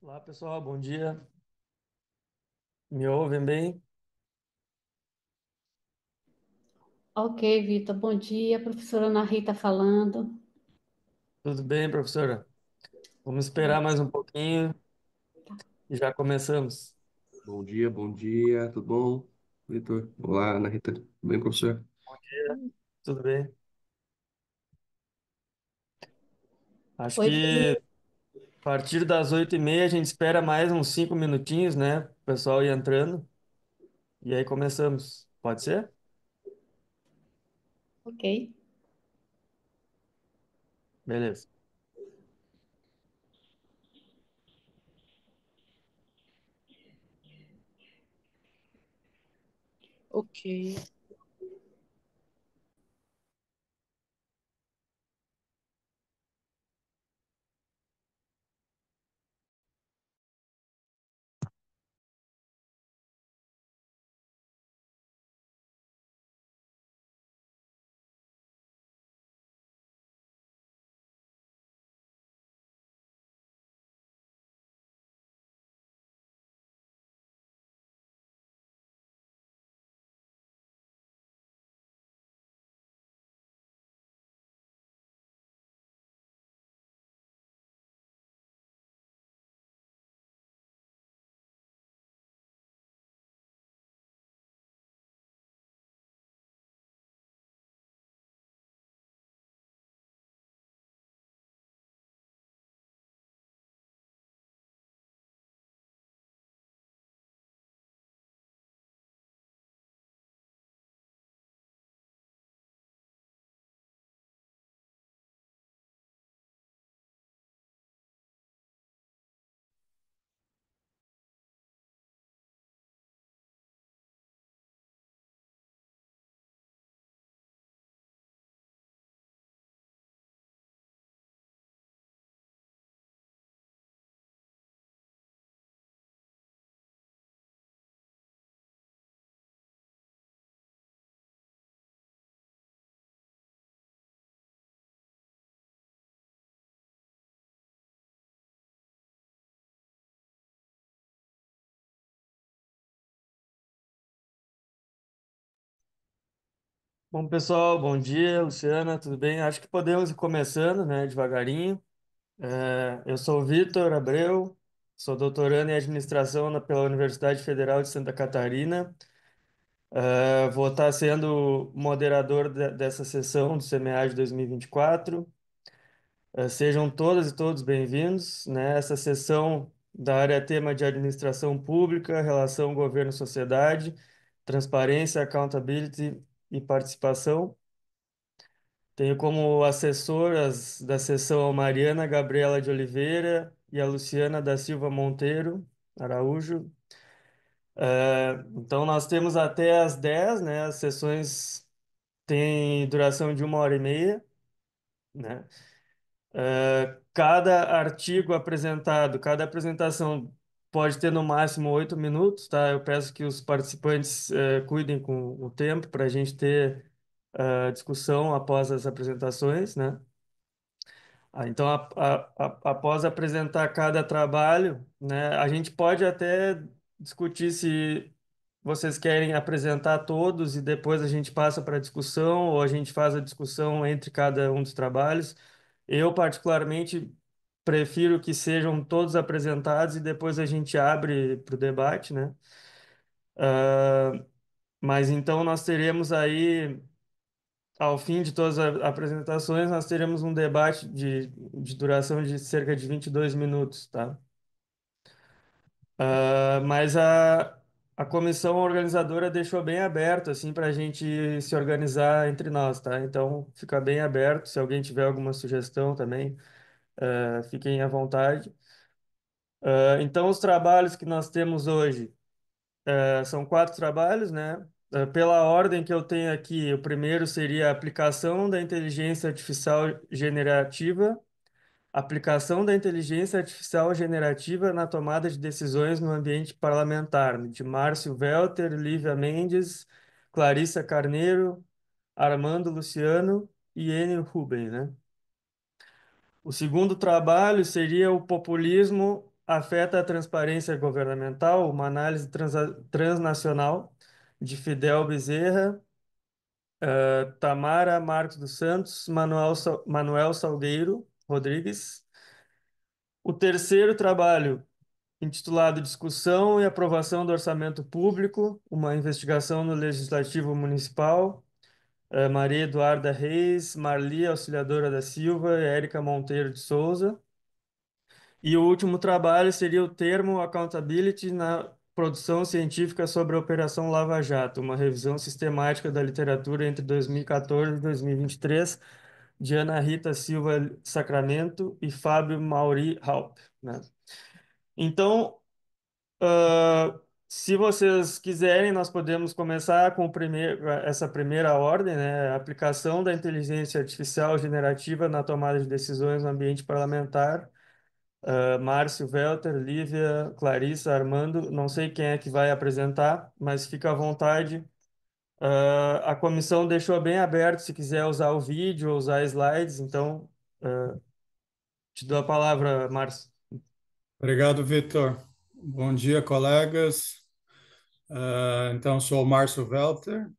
Olá, pessoal, bom dia. Me ouvem bem? Ok, Vitor, bom dia. Professora Ana Rita falando. Tudo bem, professora? Vamos esperar mais um pouquinho e já começamos. Bom dia, tudo bom? Vitor, olá, Ana Rita, tudo bem, professor? Bom dia, tudo bem? Acho Oi, que a partir das 8h30 a gente espera mais uns 5 minutinhos, né? O pessoal ir entrando e aí começamos. Pode ser? ok. Beleza. Ok. Bom, pessoal, bom dia, Luciana, tudo bem? Acho que podemos ir começando, né, devagarinho. Eu sou o Vitor Abreu, sou doutorando em administração pela Universidade Federal de Santa Catarina. Vou estar sendo moderador dessa sessão do CMEAD 2024. Sejam todas e todos bem-vindos, né? Essa sessão da área tema de administração pública, relação governo-sociedade, transparência, accountability e participação. Tenho como assessoras da sessão a Mariana Gabriela de Oliveira e a Luciana da Silva Monteiro Araújo. Então, nós temos até às 10, né? As sessões têm duração de 1h30, né? Cada artigo apresentado, cada apresentação pode ter no máximo 8 minutos, tá? Eu peço que os participantes cuidem com o tempo para a gente ter discussão após as apresentações, né? Então, após apresentar cada trabalho, né, a gente pode até discutir se vocês querem apresentar todos e depois a gente passa para a discussão ou a gente faz a discussão entre cada um dos trabalhos. Eu, particularmente, prefiro que sejam todos apresentados e depois a gente abre para o debate, né? Mas então nós teremos aí, ao fim de todas as apresentações, nós teremos um debate de duração de cerca de 22 minutos, tá? Mas a comissão organizadora deixou bem aberto, assim, para a gente se organizar entre nós, tá? Então, fica bem aberto. Se alguém tiver alguma sugestão também, fiquem à vontade. Então, os trabalhos que nós temos hoje, são quatro trabalhos, né? Pela ordem que eu tenho aqui, o primeiro seria a aplicação da inteligência artificial generativa. Aplicação da inteligência artificial generativa na tomada de decisões no ambiente parlamentar, de Márcio Welter, Lívia Mendes, Clarissa Carneiro, Armando Luciano e Enio Rubem, né? O segundo trabalho seria o populismo Afeta a transparência governamental, uma análise transnacional de Fidel Bezerra, Tamara Marcos dos Santos, Manuel Salgueiro Rodrigues. O terceiro trabalho, intitulado Discussão e Aprovação do Orçamento Público, uma investigação no Legislativo Municipal, Maria Eduarda Reis, Marli Auxiliadora da Silva e Érica Monteiro de Souza. E o último trabalho seria o termo Accountability na produção científica sobre a Operação Lava Jato, uma revisão sistemática da literatura entre 2014 e 2023, de Ana Rita Silva Sacramento e Fábio Mauri Haupt, né? Então, se vocês quiserem, nós podemos começar com essa primeira ordem, né? A aplicação da inteligência artificial generativa na tomada de decisões no ambiente parlamentar. Márcio, Welter, Lívia, Clarissa, Armando, não sei quem é que vai apresentar, mas fica à vontade. A comissão deixou bem aberto se quiser usar o vídeo ou usar slides, então te dou a palavra, Márcio. Obrigado, Vitor. Bom dia, colegas. Então, sou o Márcio Welter,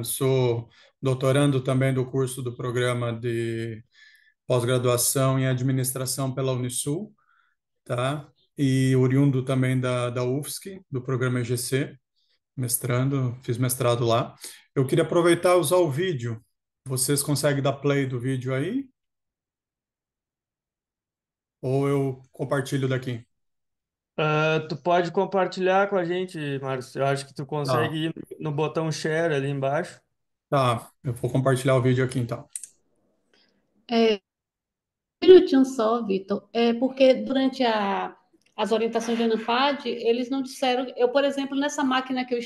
sou doutorando também do curso do programa de pós-graduação em administração pela Unisul, tá? E oriundo também da UFSC, do programa EGC, fiz mestrado lá. Eu queria aproveitar e usar o vídeo. Vocês conseguem dar play do vídeo aí? Ou eu compartilho daqui? Tu pode compartilhar com a gente, Márcio. Eu acho que tu Tá, consegue ir no botão share ali embaixo. tá. Eu vou compartilhar o vídeo aqui, então. Um minutinho só, Vitor. É porque durante as orientações da ANAPAD, eles não disseram. Eu, por exemplo, nessa máquina que eu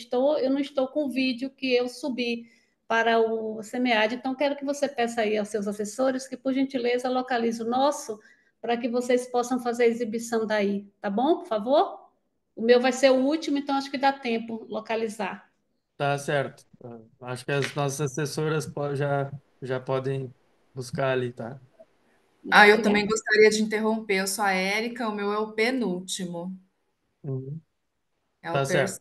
não estou com o vídeo que eu subi para o SEMEAD. Então, quero que você peça aí aos seus assessores que, por gentileza, localize o nosso para que vocês possam fazer a exibição daí. Tá bom, por favor? O meu vai ser o último, então acho que dá tempo localizar. Tá certo. Acho que as nossas assessoras já podem buscar ali, tá? Muito Ah, eu também obrigada. gostaria de interromper. Eu sou a Érica, o meu é o penúltimo. Uhum. É Tá o certo,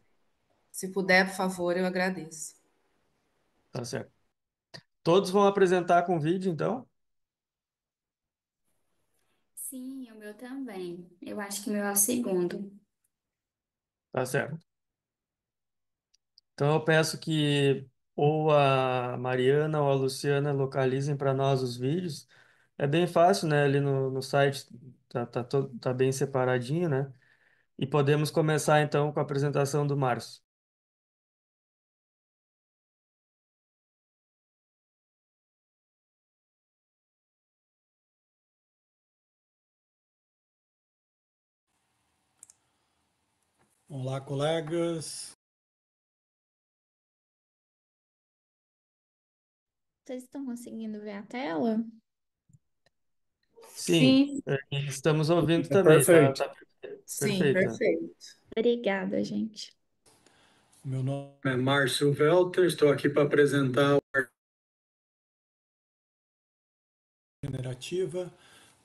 Se puder, por favor, eu agradeço. tá certo. Todos vão apresentar com vídeo, então? Sim, o meu também. Eu acho que o meu é o segundo. Tá certo. Então eu peço que ou a Mariana ou a Luciana localizem para nós os vídeos. É bem fácil, né? Ali no site tá bem separadinho, né? E podemos começar então com a apresentação do Márcio. Olá, colegas. Vocês estão conseguindo ver a tela? Sim, Sim, estamos ouvindo É também, tá, perfeito. tá Sim, perfeito. perfeito. Obrigada, gente. Meu nome é Márcio Welter, estou aqui para apresentar a generativa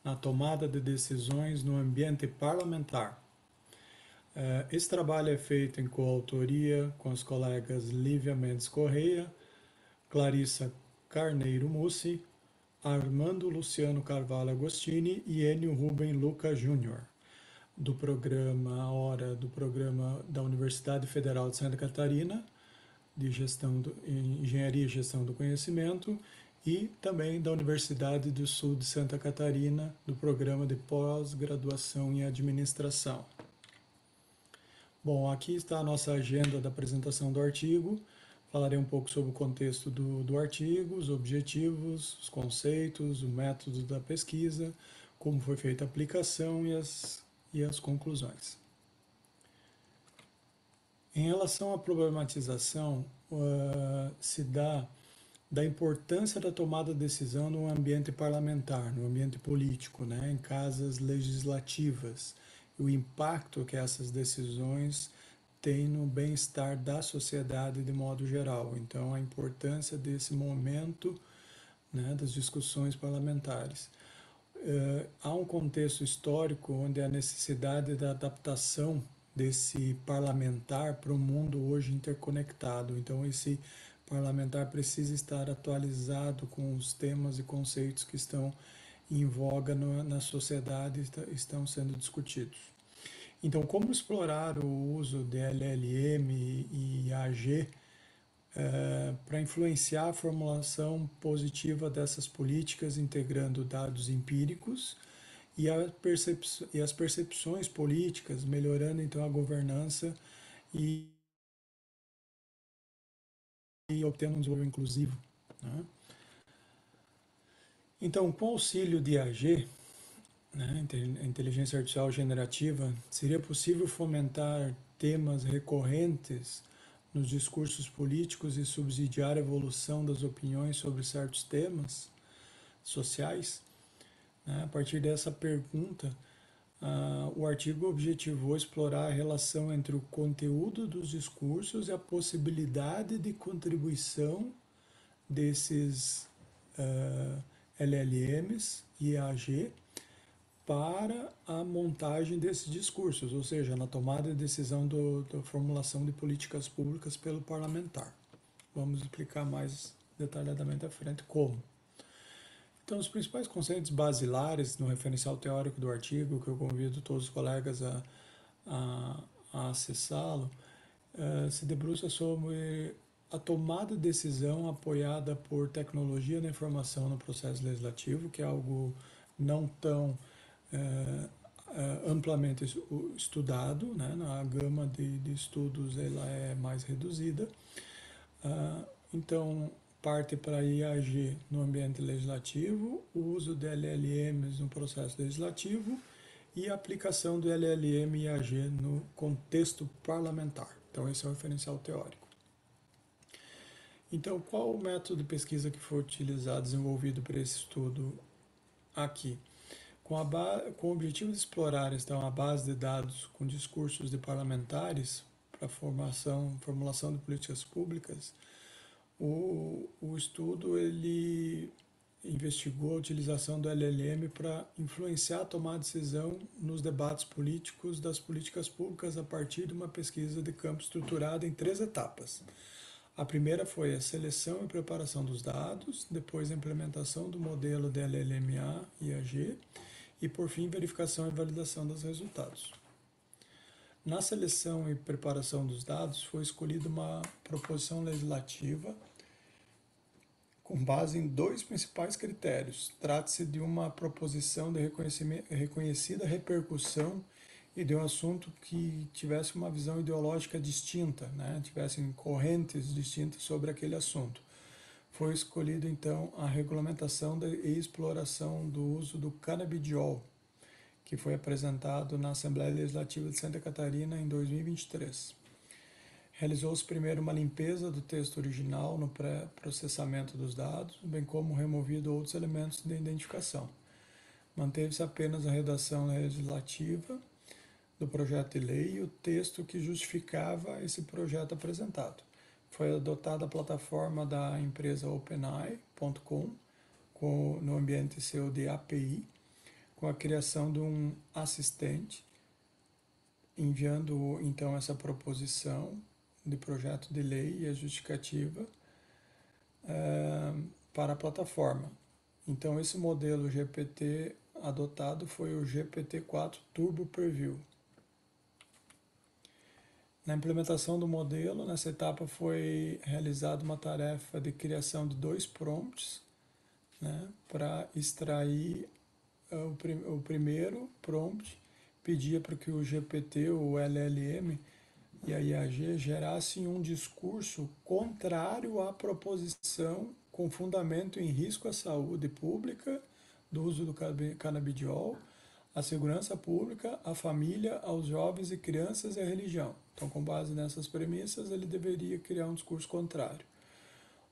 na tomada de decisões no ambiente parlamentar. Esse trabalho é feito em coautoria com as colegas Lívia Mendes Correia, Clarissa Carneiro Mussi, Armando Luciano Carvalho Agostini e Enio Ruben Luca Júnior, do programa da Universidade Federal de Santa Catarina, de Engenharia e Gestão do Conhecimento, e também da Universidade do Sul de Santa Catarina, do programa de pós-graduação em administração. Bom, aqui está a nossa agenda da apresentação do artigo. Falarei um pouco sobre o contexto do artigo, os objetivos, os conceitos, o método da pesquisa, como foi feita a aplicação e as conclusões. Em relação à problematização, se dá da importância da tomada de decisão no ambiente parlamentar, no ambiente político, né, em casas legislativas, e o impacto que essas decisões têm no bem-estar da sociedade de modo geral. Então, a importância desse momento, né, das discussões parlamentares. há um contexto histórico onde a necessidade da adaptação desse parlamentar para um mundo hoje interconectado. Então, esse parlamentar precisa estar atualizado com os temas e conceitos que estão em voga na sociedade e estão sendo discutidos. Então, como explorar o uso de LLM e AG para influenciar a formulação positiva dessas políticas, integrando dados empíricos e as percepções políticas, melhorando então a governança e obtendo um desenvolvimento inclusivo, né? Então, com o auxílio de AG, né, inteligência artificial generativa, seria possível fomentar temas recorrentes nos discursos políticos e subsidiar a evolução das opiniões sobre certos temas sociais? Né? A partir dessa pergunta, o artigo objetivou explorar a relação entre o conteúdo dos discursos e a possibilidade de contribuição desses LLMs e AG para a montagem desses discursos, ou seja, na tomada de decisão da formulação de políticas públicas pelo parlamentar. Vamos explicar mais detalhadamente à frente como. Então, os principais conceitos basilares no referencial teórico do artigo, que eu convido todos os colegas a acessá-lo, se debruça sobre a tomada de decisão apoiada por tecnologia da informação no processo legislativo, que é algo não tão amplamente estudado, né? A gama de estudos ela é mais reduzida. Então, parte para IAG no ambiente legislativo, o uso de LLMs no processo legislativo e a aplicação do LLM e IAG no contexto parlamentar. Então, esse é o referencial teórico. Então, qual o método de pesquisa que foi utilizado, desenvolvido para esse estudo aqui? Com o objetivo de explorar então, a base de dados com discursos de parlamentares para formulação de políticas públicas, o estudo ele investigou a utilização do LLM para influenciar a tomada de decisão nos debates políticos das políticas públicas a partir de uma pesquisa de campo estruturada em 3 etapas. A primeira foi a seleção e preparação dos dados, depois a implementação do modelo de LLMA e AG, e por fim verificação e validação dos resultados. Na seleção e preparação dos dados foi escolhida uma proposição legislativa com base em 2 principais critérios. Trata-se de uma proposição de reconhecida repercussão e de um assunto que tivesse uma visão ideológica distinta, né? Tivessem correntes distintas sobre aquele assunto. Foi escolhido, então, a regulamentação e exploração do uso do canabidiol, que foi apresentado na Assembleia Legislativa de Santa Catarina em 2023. Realizou-se primeiro uma limpeza do texto original no pré-processamento dos dados, bem como removido outros elementos de identificação. Manteve-se apenas a redação legislativa do projeto de lei e o texto que justificava esse projeto apresentado. Foi adotada a plataforma da empresa OpenAI.com no ambiente seu de API, com a criação de um assistente, enviando então essa proposição de projeto de lei e a justificativa para a plataforma. Então esse modelo GPT adotado foi o GPT-4 Turbo Preview. Na implementação do modelo, nessa etapa foi realizada uma tarefa de criação de 2 prompts, né, para extrair o primeiro prompt, pedia para que o GPT, o LLM e a IAG gerassem um discurso contrário à proposição com fundamento em risco à saúde pública do uso do canabidiol, à segurança pública, à família, aos jovens e crianças e à religião. Então, com base nessas premissas, ele deveria criar um discurso contrário.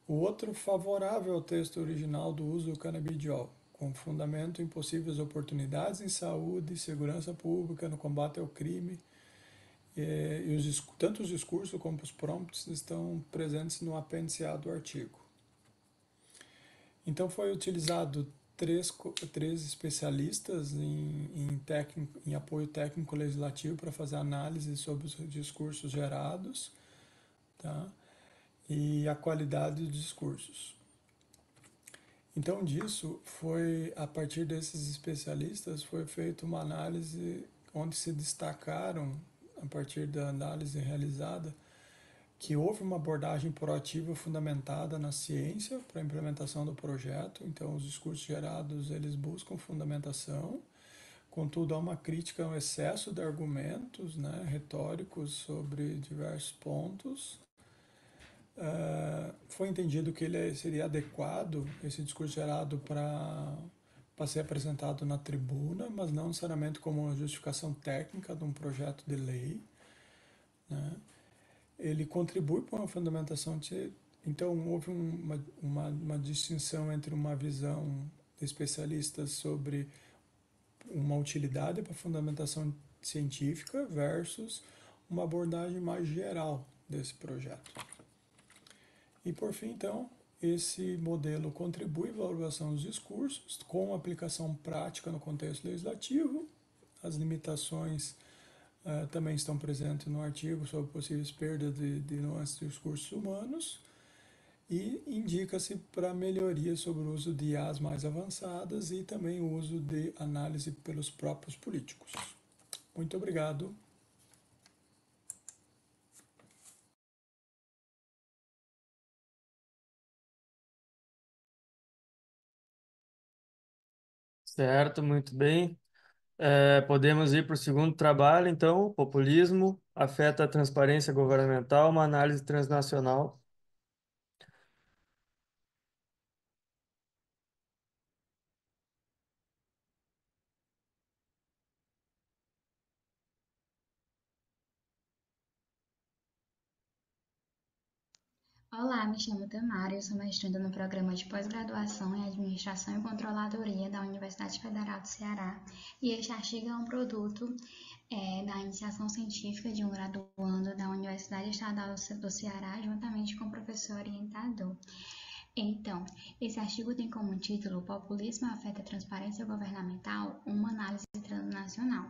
O outro favorável ao texto original do uso do canabidiol, com fundamento em possíveis oportunidades em saúde, segurança pública, no combate ao crime. Tanto os discursos como os prompts estão presentes no apêndice A do artigo. Então foi utilizado três especialistas em apoio técnico legislativo para fazer análise sobre os discursos gerados, tá? E a qualidade dos discursos. Então, a partir desses especialistas, foi feita uma análise onde se destacaram, a partir da análise realizada, que houve uma abordagem proativa fundamentada na ciência para a implementação do projeto. Então, os discursos gerados, eles buscam fundamentação. Contudo, há uma crítica ao excesso de argumentos, né, retóricos sobre diversos pontos. Foi entendido que ele seria adequado, esse discurso gerado, para ser apresentado na tribuna, mas não necessariamente como uma justificação técnica de um projeto de lei, né? Ele contribui para uma fundamentação. Então, houve uma distinção entre uma visão de especialistas sobre uma utilidade para fundamentação científica versus uma abordagem mais geral desse projeto. E, por fim, então, esse modelo contribui para a elaboração dos discursos com aplicação prática no contexto legislativo. As limitações também estão presentes no artigo sobre possíveis perdas de nuances de discursos humanos, e indica-se para melhoria sobre o uso de IAs mais avançadas e também o uso de análise pelos próprios políticos. Muito obrigado. Certo, muito bem. Podemos ir para o segundo trabalho, então. Populismo afeta a transparência governamental, uma análise transnacional. Olá, me chamo Tamara, eu sou mestranda no programa de pós-graduação em Administração e Controladoria da Universidade Federal do Ceará, e este artigo é um produto da iniciação científica de um graduando da Universidade Estadual do Ceará, juntamente com o professor orientador. Então, esse artigo tem como título Populismo afeta a transparência governamental, uma análise transnacional.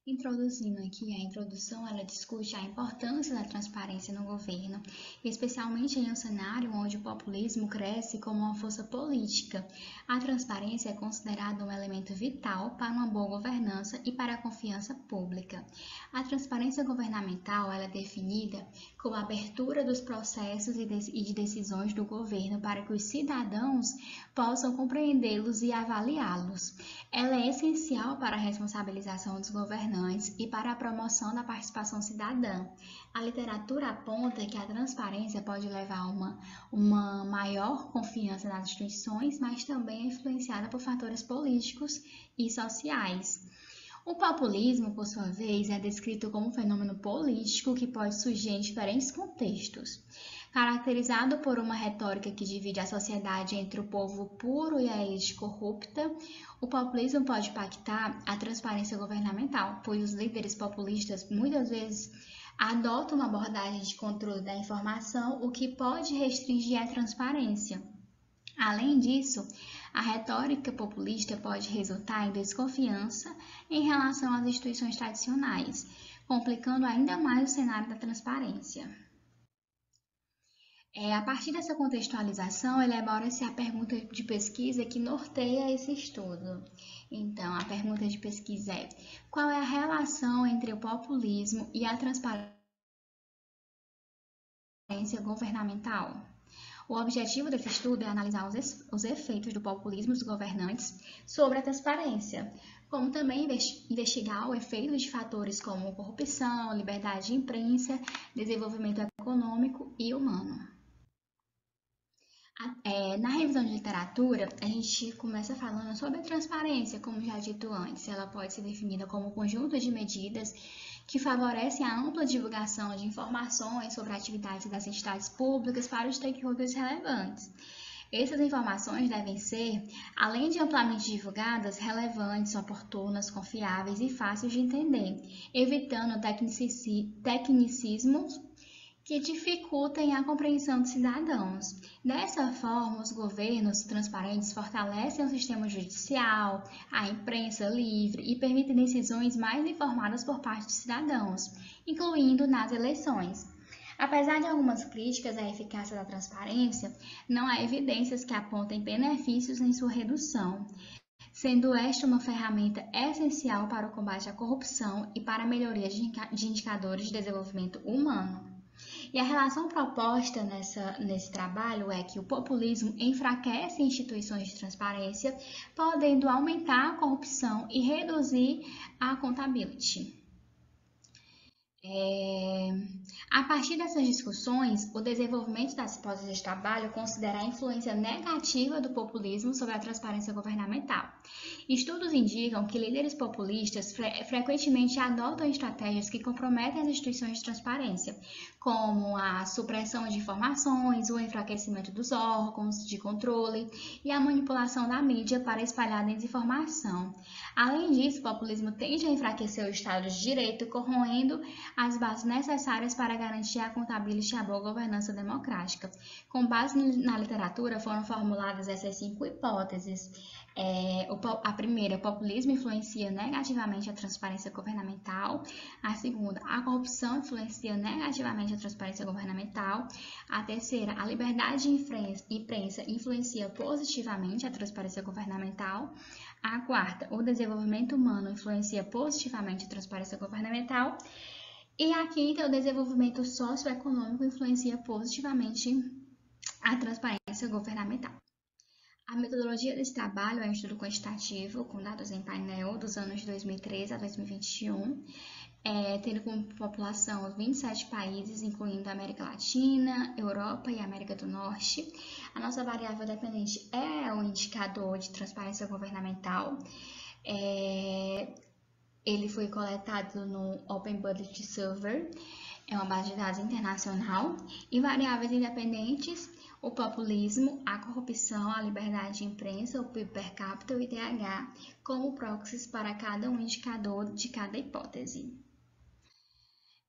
Introduzindo aqui a introdução, ela discute a importância da transparência no governo, especialmente em um cenário onde o populismo cresce como uma força política. A transparência é considerada um elemento vital para uma boa governança e para a confiança pública. A transparência governamental ela é definida como a abertura dos processos e de decisões do governo para que os cidadãos possam compreendê-los e avaliá-los. Ela é essencial para a responsabilização dos governantes e para a promoção da participação cidadã. A literatura aponta que a transparência pode levar a uma maior confiança nas instituições, mas também é influenciada por fatores políticos e sociais. O populismo, por sua vez, é descrito como um fenômeno político que pode surgir em diferentes contextos. Caracterizado por uma retórica que divide a sociedade entre o povo puro e a elite corrupta, o populismo pode impactar a transparência governamental, pois os líderes populistas muitas vezes adotam uma abordagem de controle da informação, o que pode restringir a transparência. Além disso, a retórica populista pode resultar em desconfiança em relação às instituições tradicionais, complicando ainda mais o cenário da transparência. A partir dessa contextualização, elabora-se a pergunta de pesquisa que norteia esse estudo. Então, a pergunta de pesquisa é: qual é a relação entre o populismo e a transparência governamental? O objetivo desse estudo é analisar os efeitos do populismo dos governantes sobre a transparência, como também investigar o efeito de fatores como corrupção, liberdade de imprensa, desenvolvimento econômico e humano. Na revisão de literatura, a gente começa falando sobre a transparência, como já dito antes. Ela pode ser definida como um conjunto de medidas que favorecem a ampla divulgação de informações sobre atividades das entidades públicas para os stakeholders relevantes. Essas informações devem ser, além de amplamente divulgadas, relevantes, oportunas, confiáveis e fáceis de entender, evitando tecnicismos que dificultem a compreensão dos cidadãos. Dessa forma, os governos transparentes fortalecem o sistema judicial, a imprensa livre e permitem decisões mais informadas por parte dos cidadãos, incluindo nas eleições. Apesar de algumas críticas à eficácia da transparência, não há evidências que apontem benefícios em sua redução, sendo esta uma ferramenta essencial para o combate à corrupção e para a melhoria de indicadores de desenvolvimento humano. E a relação proposta nesse trabalho é que o populismo enfraquece instituições de transparência, podendo aumentar a corrupção e reduzir a accountability. A partir dessas discussões, o desenvolvimento das hipóteses de trabalho considera a influência negativa do populismo sobre a transparência governamental. Estudos indicam que líderes populistas frequentemente adotam estratégias que comprometem as instituições de transparência, como a supressão de informações, o enfraquecimento dos órgãos de controle e a manipulação da mídia para espalhar desinformação. Além disso, o populismo tende a enfraquecer o Estado de Direito, corroendo as bases necessárias para garantir a accountability e a boa governança democrática. Com base na literatura, foram formuladas essas 5 hipóteses. A primeira, o populismo influencia negativamente a transparência governamental. A segunda, a corrupção influencia negativamente a transparência governamental. A terceira, a liberdade de imprensa influencia positivamente a transparência governamental. A quarta, o desenvolvimento humano influencia positivamente a transparência governamental. E a quinta, o desenvolvimento socioeconômico influencia positivamente a transparência governamental. A metodologia desse trabalho é um estudo quantitativo com dados em painel dos anos de 2013 a 2021, tendo como população 27 países, incluindo a América Latina, Europa e América do Norte. A nossa variável dependente é o indicador de transparência governamental. Ele foi coletado no Open Budget Server, é uma base de dados internacional, e variáveis independentes, o populismo, a corrupção, a liberdade de imprensa, o PIB per capita e o IDH, como proxies para cada um indicador de cada hipótese.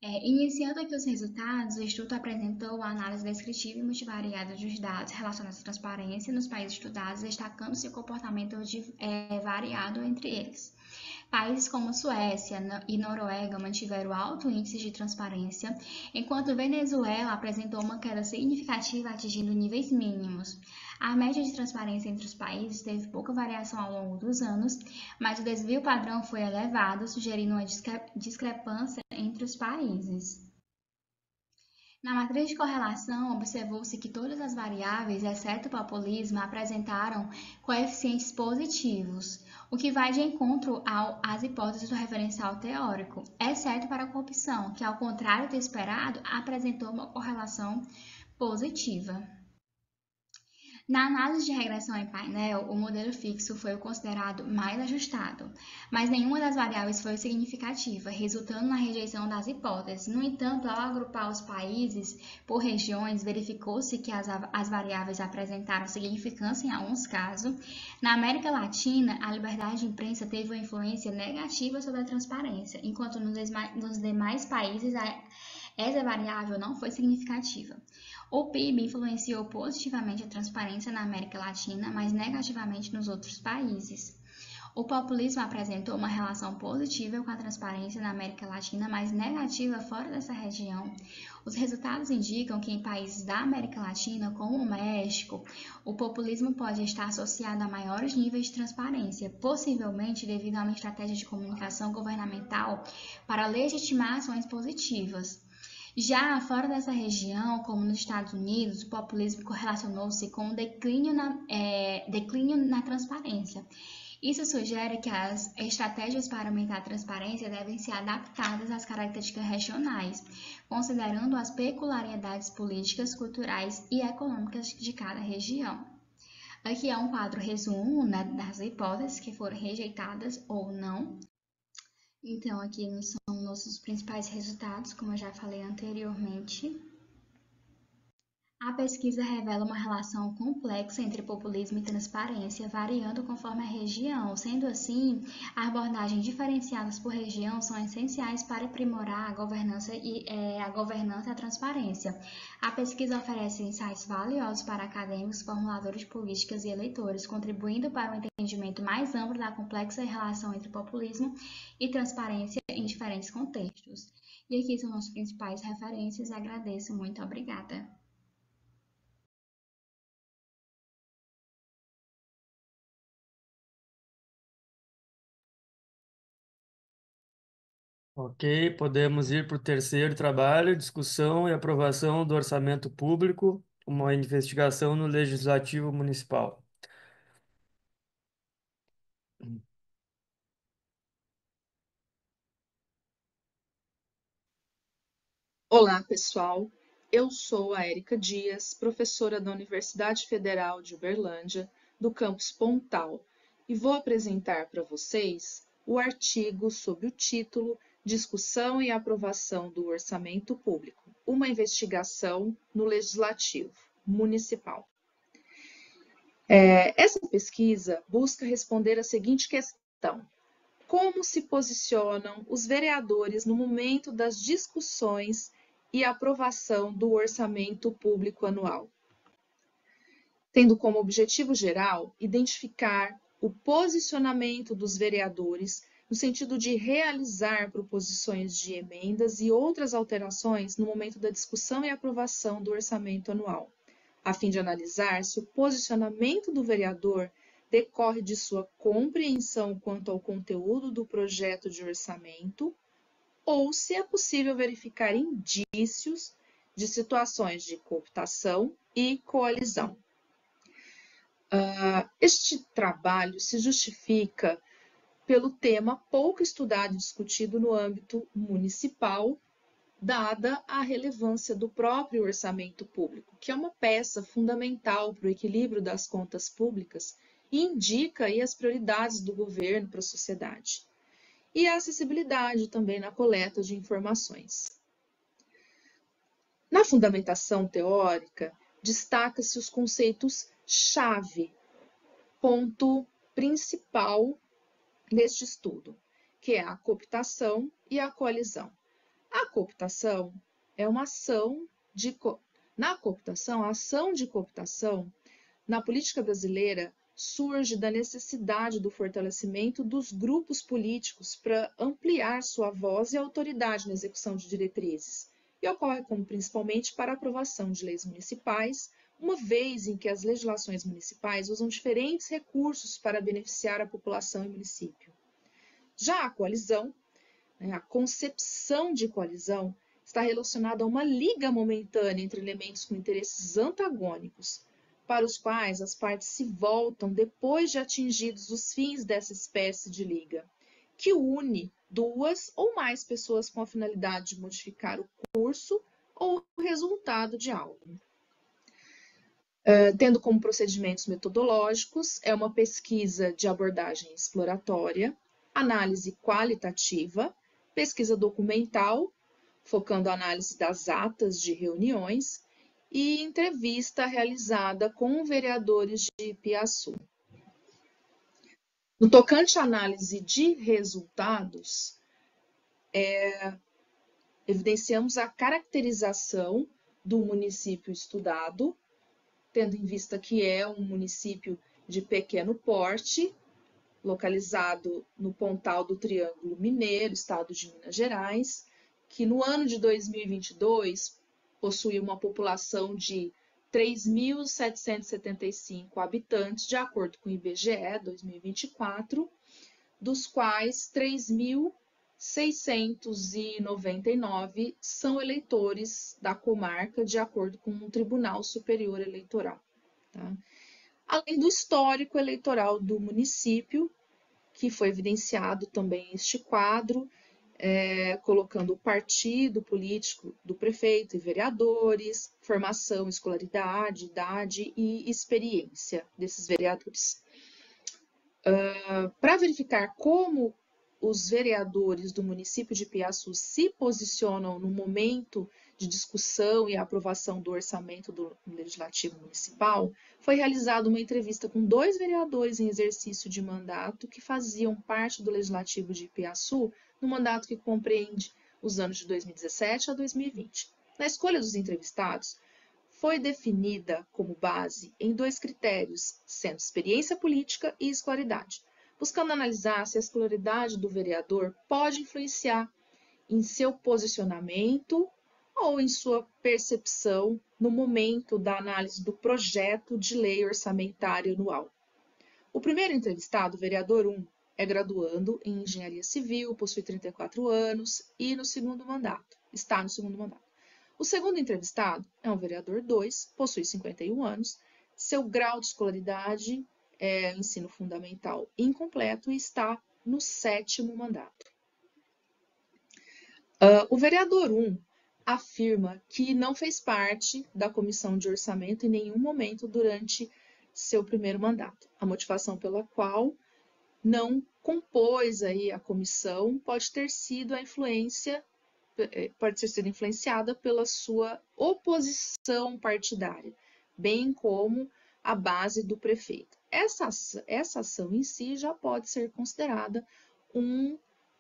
Iniciando aqui os resultados, o estudo apresentou a análise descritiva e multivariada dos dados relacionados à transparência nos países estudados, destacando-se o comportamento variado entre eles. Países como Suécia e Noruega mantiveram alto índice de transparência, enquanto Venezuela apresentou uma queda significativa atingindo níveis mínimos. A média de transparência entre os países teve pouca variação ao longo dos anos, mas o desvio padrão foi elevado, sugerindo uma discrepância entre os países. Na matriz de correlação, observou-se que todas as variáveis, exceto o populismo, apresentaram coeficientes positivos, o que vai de encontro às hipóteses do referencial teórico, exceto para a corrupção, que, ao contrário do esperado, apresentou uma correlação positiva. Na análise de regressão em painel, o modelo fixo foi o considerado mais ajustado, mas nenhuma das variáveis foi significativa, resultando na rejeição das hipóteses. No entanto, ao agrupar os países por regiões, verificou-se que as variáveis apresentaram significância em alguns casos. Na América Latina, a liberdade de imprensa teve uma influência negativa sobre a transparência, enquanto nos demais países essa variável não foi significativa. O PIB influenciou positivamente a transparência na América Latina, mas negativamente nos outros países. O populismo apresentou uma relação positiva com a transparência na América Latina, mas negativa fora dessa região. Os resultados indicam que em países da América Latina, como o México, o populismo pode estar associado a maiores níveis de transparência, possivelmente devido a uma estratégia de comunicação governamental para legitimar ações positivas. Já fora dessa região, como nos Estados Unidos, o populismo correlacionou-se com um declínio na transparência. Isso sugere que as estratégias para aumentar a transparência devem ser adaptadas às características regionais, considerando as peculiaridades políticas, culturais e econômicas de cada região. Aqui é um quadro resumo, né, das hipóteses que foram rejeitadas ou não. Então, aqui são nossos principais resultados, como eu já falei anteriormente. A pesquisa revela uma relação complexa entre populismo e transparência, variando conforme a região. Sendo assim, abordagens diferenciadas por região são essenciais para aprimorar a governança e a transparência. A pesquisa oferece insights valiosos para acadêmicos, formuladores de políticas e eleitores, contribuindo para um entendimento mais amplo da complexa relação entre populismo e transparência em diferentes contextos. E aqui são as principais referências. Agradeço, muito obrigada. Ok, podemos ir para o terceiro trabalho, discussão e aprovação do orçamento público, uma investigação no Legislativo Municipal. Olá, pessoal. Eu sou a Érica Dias, professora da Universidade Federal de Uberlândia, do campus Pontal, e vou apresentar para vocês o artigo sob o título Discussão e Aprovação do Orçamento Público, uma investigação no Legislativo Municipal. Essa pesquisa busca responder a seguinte questão: como se posicionam os vereadores no momento das discussões e aprovação do orçamento público anual, tendo como objetivo geral identificar o posicionamento dos vereadores no sentido de realizar proposições de emendas e outras alterações no momento da discussão e aprovação do orçamento anual, a fim de analisar se o posicionamento do vereador decorre de sua compreensão quanto ao conteúdo do projeto de orçamento ou se é possível verificar indícios de situações de cooptação e coalizão. Este trabalho se justifica pelo tema pouco estudado e discutido no âmbito municipal, dada a relevância do próprio orçamento público, que é uma peça fundamental para o equilíbrio das contas públicas e indica aí as prioridades do governo para a sociedade. E a acessibilidade também na coleta de informações. Na fundamentação teórica, destaca-se os conceitos-chave, ponto principal deste estudo, que é a cooptação e a coalizão. A cooptação é uma ação de... Na cooptação, a ação de cooptação na política brasileira surge da necessidade do fortalecimento dos grupos políticos para ampliar sua voz e autoridade na execução de diretrizes, e ocorre como principalmente para a aprovação de leis municipais, uma vez em que as legislações municipais usam diferentes recursos para beneficiar a população e o município. Já a coalizão, a concepção de coalizão, está relacionada a uma liga momentânea entre elementos com interesses antagônicos, para os quais as partes se voltam depois de atingidos os fins dessa espécie de liga, que une duas ou mais pessoas com a finalidade de modificar o curso ou o resultado de algo. Tendo como procedimentos metodológicos, é uma pesquisa de abordagem exploratória, análise qualitativa, pesquisa documental, focando a análise das atas de reuniões, e entrevista realizada com vereadores de Piaçu. No tocante à análise de resultados, evidenciamos a caracterização do município estudado, tendo em vista que é um município de pequeno porte, localizado no Pontal do Triângulo Mineiro, estado de Minas Gerais, que no ano de 2022 possui uma população de 3.775 habitantes, de acordo com o IBGE 2024, dos quais 3.699 são eleitores da comarca, de acordo com o Tribunal Superior Eleitoral. Tá? Além do histórico eleitoral do município, que foi evidenciado também neste quadro, colocando o partido político do prefeito e vereadores, formação, escolaridade, idade e experiência desses vereadores. Para verificar como os vereadores do município de Piaçu se posicionam no momento de discussão e aprovação do orçamento do Legislativo Municipal, foi realizada uma entrevista com 2 vereadores em exercício de mandato que faziam parte do Legislativo de Piaçu, no mandato que compreende os anos de 2017 a 2020. Na escolha dos entrevistados, foi definida como base em 2 critérios, sendo experiência política e escolaridade, buscando analisar se a escolaridade do vereador pode influenciar em seu posicionamento ou em sua percepção no momento da análise do projeto de lei orçamentária anual. O primeiro entrevistado, o vereador 1, é graduando em engenharia civil, possui 34 anos e está no segundo mandato. O segundo entrevistado é um vereador 2, possui 51 anos, seu grau de escolaridade é ensino fundamental incompleto e está no 7º mandato. O vereador 1 afirma que não fez parte da comissão de orçamento em nenhum momento durante seu primeiro mandato. A motivação pela qual não compôs aí a comissão pode ter sido influenciada pela sua oposição partidária, bem como a base do prefeito. Essa ação em si já pode ser considerada um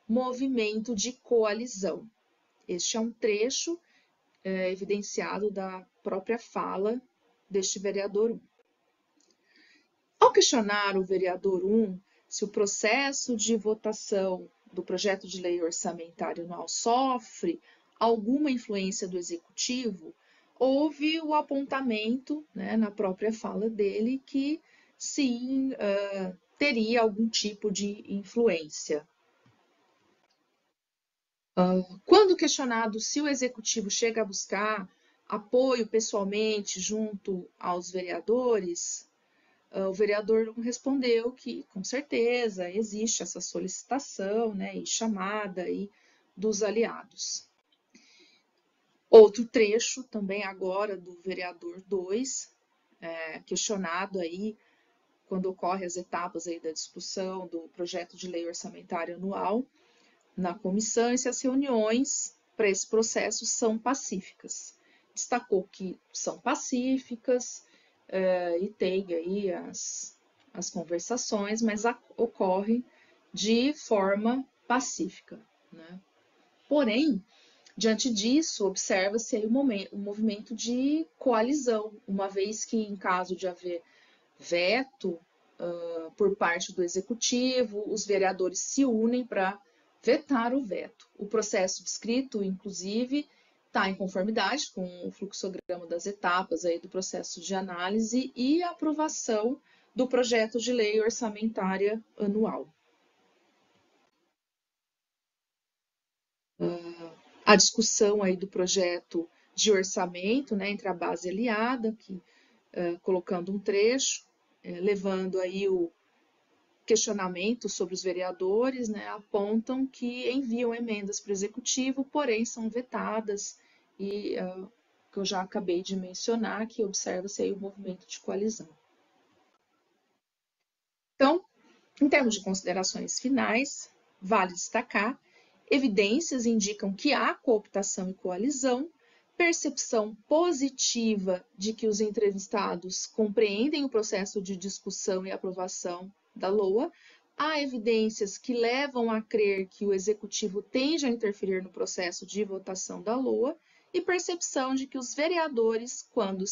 movimento de coalizão. Este é um trecho evidenciado da própria fala deste vereador 1. Ao questionar o vereador 1 se o processo de votação do projeto de lei orçamentária anual sofre alguma influência do executivo, houve o apontamento, né, na própria fala dele, que sim, teria algum tipo de influência. Quando questionado se o executivo chega a buscar apoio pessoalmente junto aos vereadores, o vereador respondeu que, com certeza, existe essa solicitação, né, e chamada aí dos aliados. Outro trecho, também agora do vereador 2, questionado aí quando ocorrem as etapas aí da discussão do projeto de lei orçamentária anual na comissão e se as reuniões para esse processo são pacíficas. Destacou que são pacíficas e tem aí as conversações, mas ocorrem de forma pacífica, né? Porém, diante disso, observa-se aí um movimento de coalizão, uma vez que, em caso de haver veto por parte do executivo, os vereadores se unem para vetar o veto. O processo descrito, inclusive, está em conformidade com o fluxograma das etapas aí do processo de análise e aprovação do projeto de lei orçamentária anual. A discussão aí do projeto de orçamento, né, entre a base aliada, colocando um trecho, levando aí o questionamento sobre os vereadores, né, apontam que enviam emendas para o executivo, porém são vetadas e que eu já acabei de mencionar, que observa-se aí o movimento de coalizão. Então, em termos de considerações finais, vale destacar: evidências indicam que há cooptação e coalizão, percepção positiva de que os entrevistados compreendem o processo de discussão e aprovação da LOA, há evidências que levam a crer que o executivo tende a interferir no processo de votação da LOA e percepção de que os vereadores, quando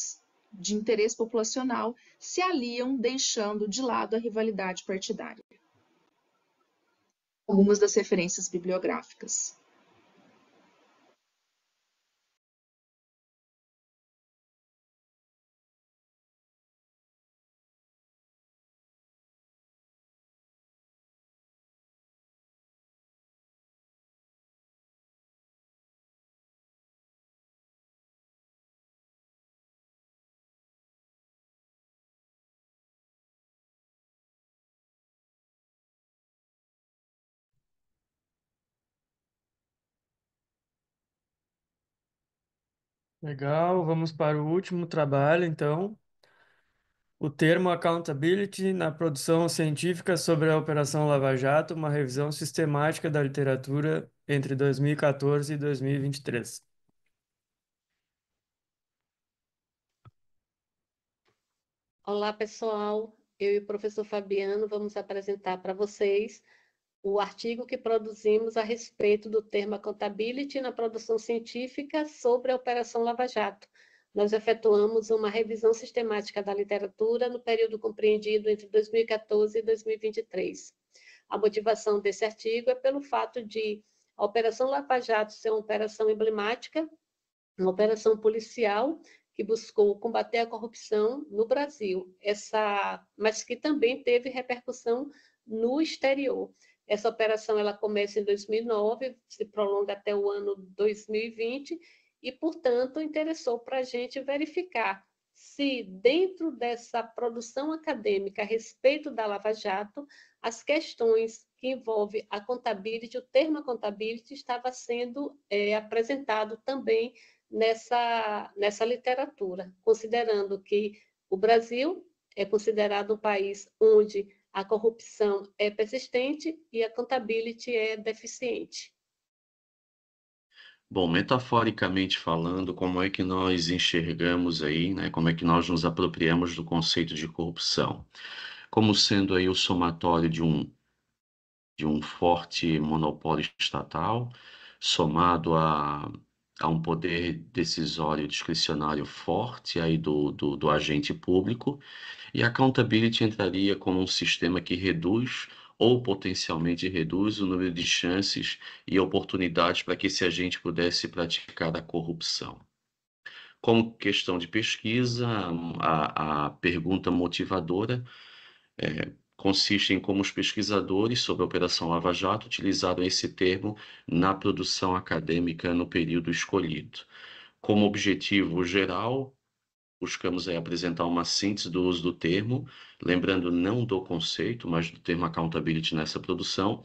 de interesse populacional, se aliam deixando de lado a rivalidade partidária. Algumas das referências bibliográficas. Legal, vamos para o último trabalho, então. o termo accountability na produção científica sobre a Operação Lava Jato, uma revisão sistemática da literatura entre 2014 e 2023. Olá, pessoal. Eu e o professor Fabiano vamos apresentar para vocês o artigo que produzimos a respeito do termo accountability na produção científica sobre a Operação Lava Jato. Nós efetuamos uma revisão sistemática da literatura no período compreendido entre 2014 e 2023. A motivação desse artigo é pelo fato de a Operação Lava Jato ser uma operação emblemática, uma operação policial que buscou combater a corrupção no Brasil, mas que também teve repercussão no exterior. Essa operação ela começa em 2009, se prolonga até o ano 2020 e, portanto, interessou para a gente verificar se, dentro dessa produção acadêmica a respeito da Lava Jato, as questões que envolvem a accountability, o termo accountability estava sendo apresentado também nessa literatura, considerando que o Brasil é considerado um país onde a corrupção é persistente e a accountability é deficiente. Bom, metaforicamente falando, como é que nós enxergamos aí, né, como é que nós nos apropriamos do conceito de corrupção? Como sendo aí o somatório de um forte monopólio estatal, somado a um poder decisório discricionário forte aí do agente público, e a accountability entraria como um sistema que reduz ou potencialmente reduz o número de chances e oportunidades para que esse agente pudesse praticar a corrupção. Como questão de pesquisa, a pergunta motivadora consiste em como os pesquisadores sobre a Operação Lava Jato utilizaram esse termo na produção acadêmica no período escolhido. Como objetivo geral, buscamos aí apresentar uma síntese do uso do termo, lembrando não do conceito, mas do termo accountability nessa produção,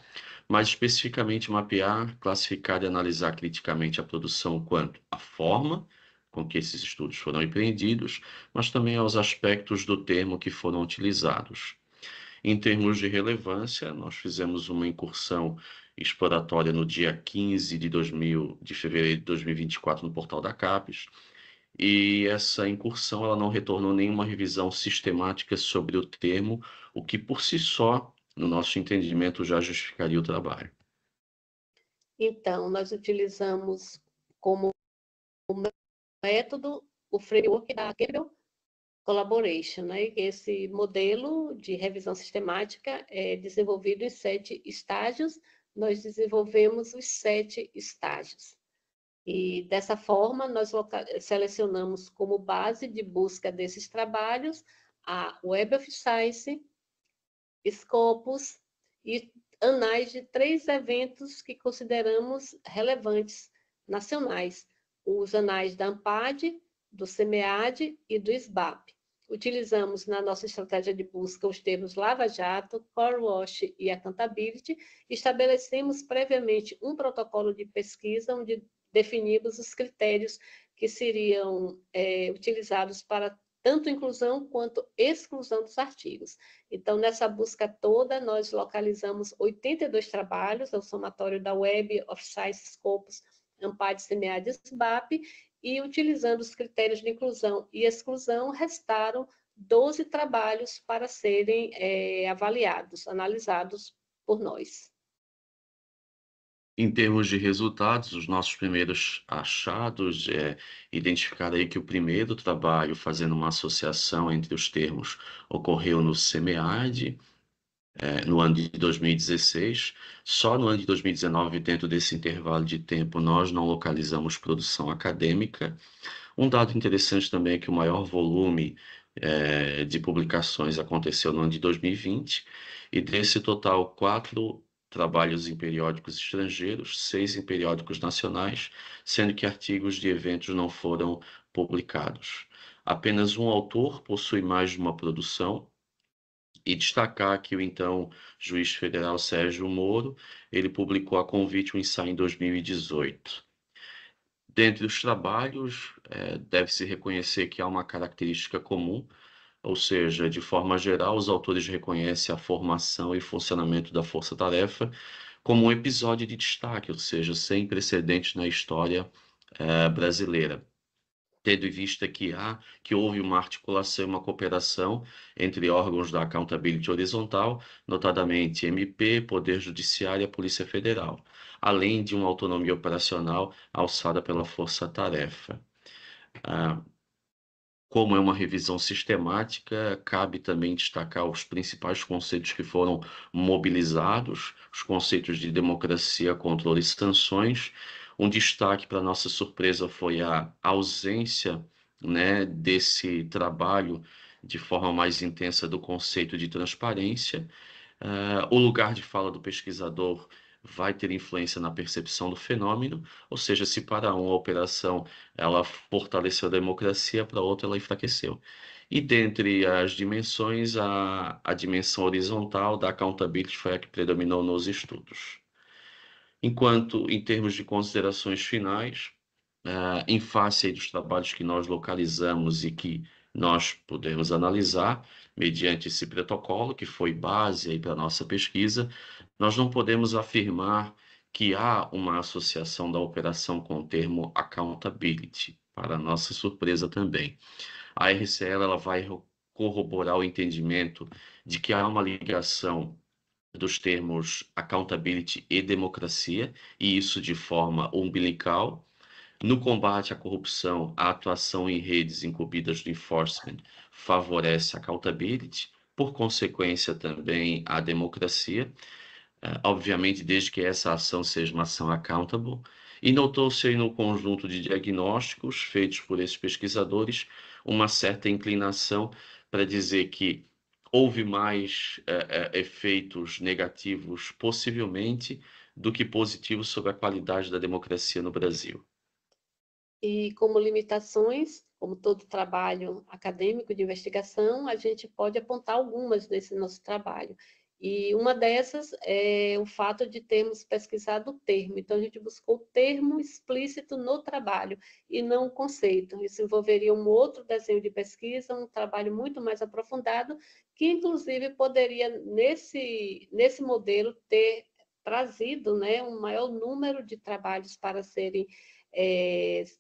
mas especificamente mapear, classificar e analisar criticamente a produção quanto à forma com que esses estudos foram empreendidos, mas também aos aspectos do termo que foram utilizados. Em termos de relevância, nós fizemos uma incursão exploratória no dia 15 de fevereiro de 2024 no portal da CAPES, e essa incursão ela não retornou nenhuma revisão sistemática sobre o termo, o que por si só, no nosso entendimento, já justificaria o trabalho. Então, nós utilizamos como método o framework da Gabriel Collaboration, né? Esse modelo de revisão sistemática é desenvolvido em 7 estágios, nós desenvolvemos os 7 estágios. E dessa forma, nós selecionamos como base de busca desses trabalhos a Web of Science, Scopus e anais de 3 eventos que consideramos relevantes nacionais, os anais da ANPAD, do SEMEAD e do SBAP. Utilizamos na nossa estratégia de busca os termos Lava Jato, Core Wash e Accountability, e estabelecemos previamente um protocolo de pesquisa onde definimos os critérios que seriam utilizados para tanto inclusão quanto exclusão dos artigos. Então, nessa busca toda, nós localizamos 82 trabalhos, é o somatório da Web of Science Scopus, ANPAD, SEMEAD e SBAP, e utilizando os critérios de inclusão e exclusão, restaram 12 trabalhos para serem avaliados, analisados por nós. Em termos de resultados, os nossos primeiros achados identificar aí que o primeiro trabalho fazendo uma associação entre os termos ocorreu no SEMEAD, no ano de 2016. Só no ano de 2019, dentro desse intervalo de tempo, nós não localizamos produção acadêmica. Um dado interessante também é que o maior volume de publicações aconteceu no ano de 2020, e desse total, 4 trabalhos em periódicos estrangeiros, 6 em periódicos nacionais, sendo que artigos de eventos não foram publicados. Apenas um autor possui mais de uma produção, e destacar que o então juiz federal Sérgio Moro, ele publicou a convite um ensaio em 2018. Dentre os trabalhos, deve-se reconhecer que há uma característica comum, ou seja, de forma geral, os autores reconhecem a formação e funcionamento da Força-Tarefa como um episódio de destaque, ou seja, sem precedentes na história brasileira, tendo em vista que houve uma articulação e uma cooperação entre órgãos da accountability horizontal, notadamente MP, Poder Judiciário e a Polícia Federal, além de uma autonomia operacional alçada pela Força-Tarefa. Como é uma revisão sistemática, cabe também destacar os principais conceitos que foram mobilizados, os conceitos de democracia, controle e sanções. Um destaque, para nossa surpresa, foi a ausência, né, desse trabalho de forma mais intensa do conceito de transparência. O lugar de fala do pesquisador vai ter influência na percepção do fenômeno, ou seja, se para uma operação ela fortaleceu a democracia, para outra ela enfraqueceu. E dentre as dimensões, a dimensão horizontal da accountability foi a que predominou nos estudos. Enquanto, em termos de considerações finais, em face aí dos trabalhos que nós localizamos e que nós podemos analisar, mediante esse protocolo, que foi base para a nossa pesquisa, nós não podemos afirmar que há uma associação da operação com o termo accountability, para nossa surpresa também. A RCL ela vai corroborar o entendimento de que há uma ligação dos termos accountability e democracia, e isso de forma umbilical. No combate à corrupção, a atuação em redes incumbidas do enforcement favorece a accountability, por consequência também a democracia, obviamente desde que essa ação seja uma ação accountable, e notou-se aí no conjunto de diagnósticos feitos por esses pesquisadores uma certa inclinação para dizer que houve mais efeitos negativos, possivelmente, do que positivos sobre a qualidade da democracia no Brasil. E como limitações, como todo trabalho acadêmico de investigação, a gente pode apontar algumas nesse nosso trabalho. E uma dessas é o fato de termos pesquisado o termo. Então, a gente buscou o termo explícito no trabalho e não o conceito. Isso envolveria um outro desenho de pesquisa, um trabalho muito mais aprofundado, que inclusive poderia, nesse modelo, ter trazido, né, um maior número de trabalhos para serem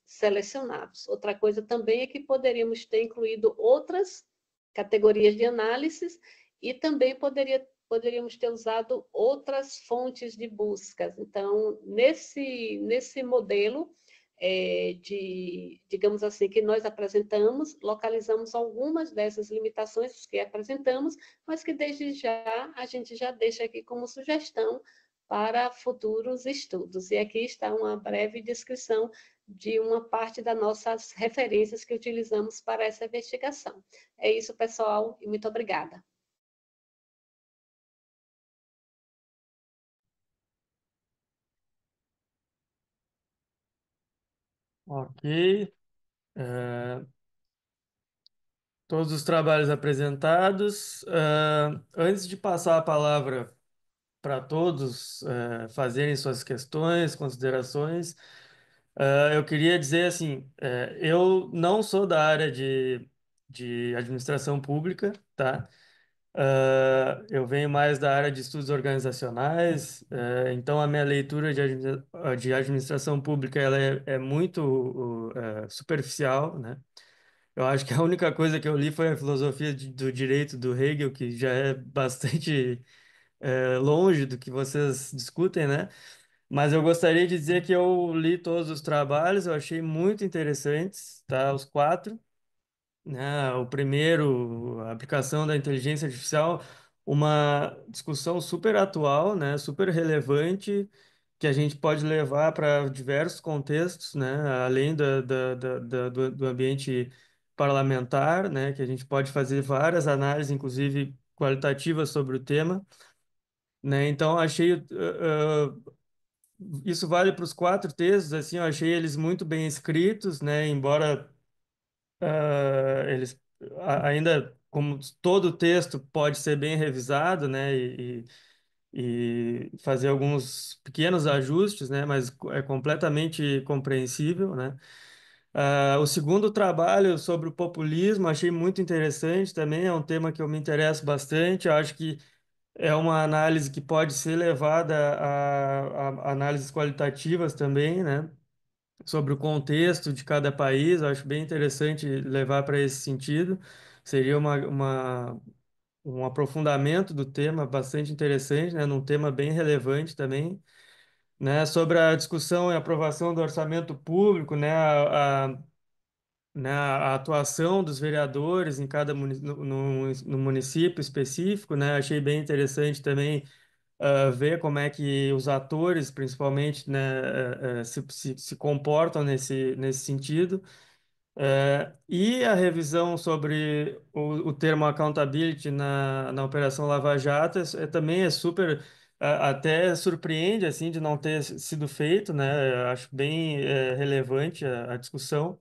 selecionados. Outra coisa também é que poderíamos ter incluído outras categorias de análises e também poderíamos ter usado outras fontes de buscas. Então, nesse modelo digamos assim, que nós apresentamos, localizamos algumas dessas limitações que apresentamos, mas que desde já a gente já deixa aqui como sugestão para futuros estudos. E aqui está uma breve descrição de uma parte das nossas referências que utilizamos para essa investigação. É isso, pessoal, e muito obrigada. Ok. É, todos os trabalhos apresentados. Antes de passar a palavra para todos fazerem suas questões, considerações, eu queria dizer assim, eu não sou da área de administração pública, tá? Eu venho mais da área de estudos organizacionais, então a minha leitura de administração pública ela é muito superficial, né? Eu acho que a única coisa que eu li foi a filosofia do direito do Hegel, que já é bastante longe do que vocês discutem, né? Mas eu gostaria de dizer que eu li todos os trabalhos, eu achei muito interessantes, tá? Os quatro, né? O primeiro, a aplicação da inteligência artificial, uma discussão super atual, né? Super relevante, que a gente pode levar para diversos contextos, né? Além do ambiente parlamentar, né? Que a gente pode fazer várias análises, inclusive qualitativas sobre o tema, né? Então, achei isso vale para os quatro textos, assim, eu achei eles muito bem escritos, né? Embora eles ainda, como todo texto, pode ser bem revisado, né? E fazer alguns pequenos ajustes, né? Mas é completamente compreensível, né? O segundo trabalho sobre o populismo, achei muito interessante também, é um tema que eu me interesso bastante. Eu acho que é uma análise que pode ser levada a análises qualitativas também, né? Sobre o contexto de cada país, eu acho bem interessante levar para esse sentido. Seria um aprofundamento do tema bastante interessante, né? Num tema bem relevante também, né? Sobre a discussão e aprovação do orçamento público, né? Né, a atuação dos vereadores em cada no município específico, né? Achei bem interessante também ver como é que os atores, principalmente, né, se comportam nesse sentido. E a revisão sobre o termo accountability na Operação Lava Jato também é super, até surpreende assim de não ter sido feito, né? Eu acho bem relevante a discussão.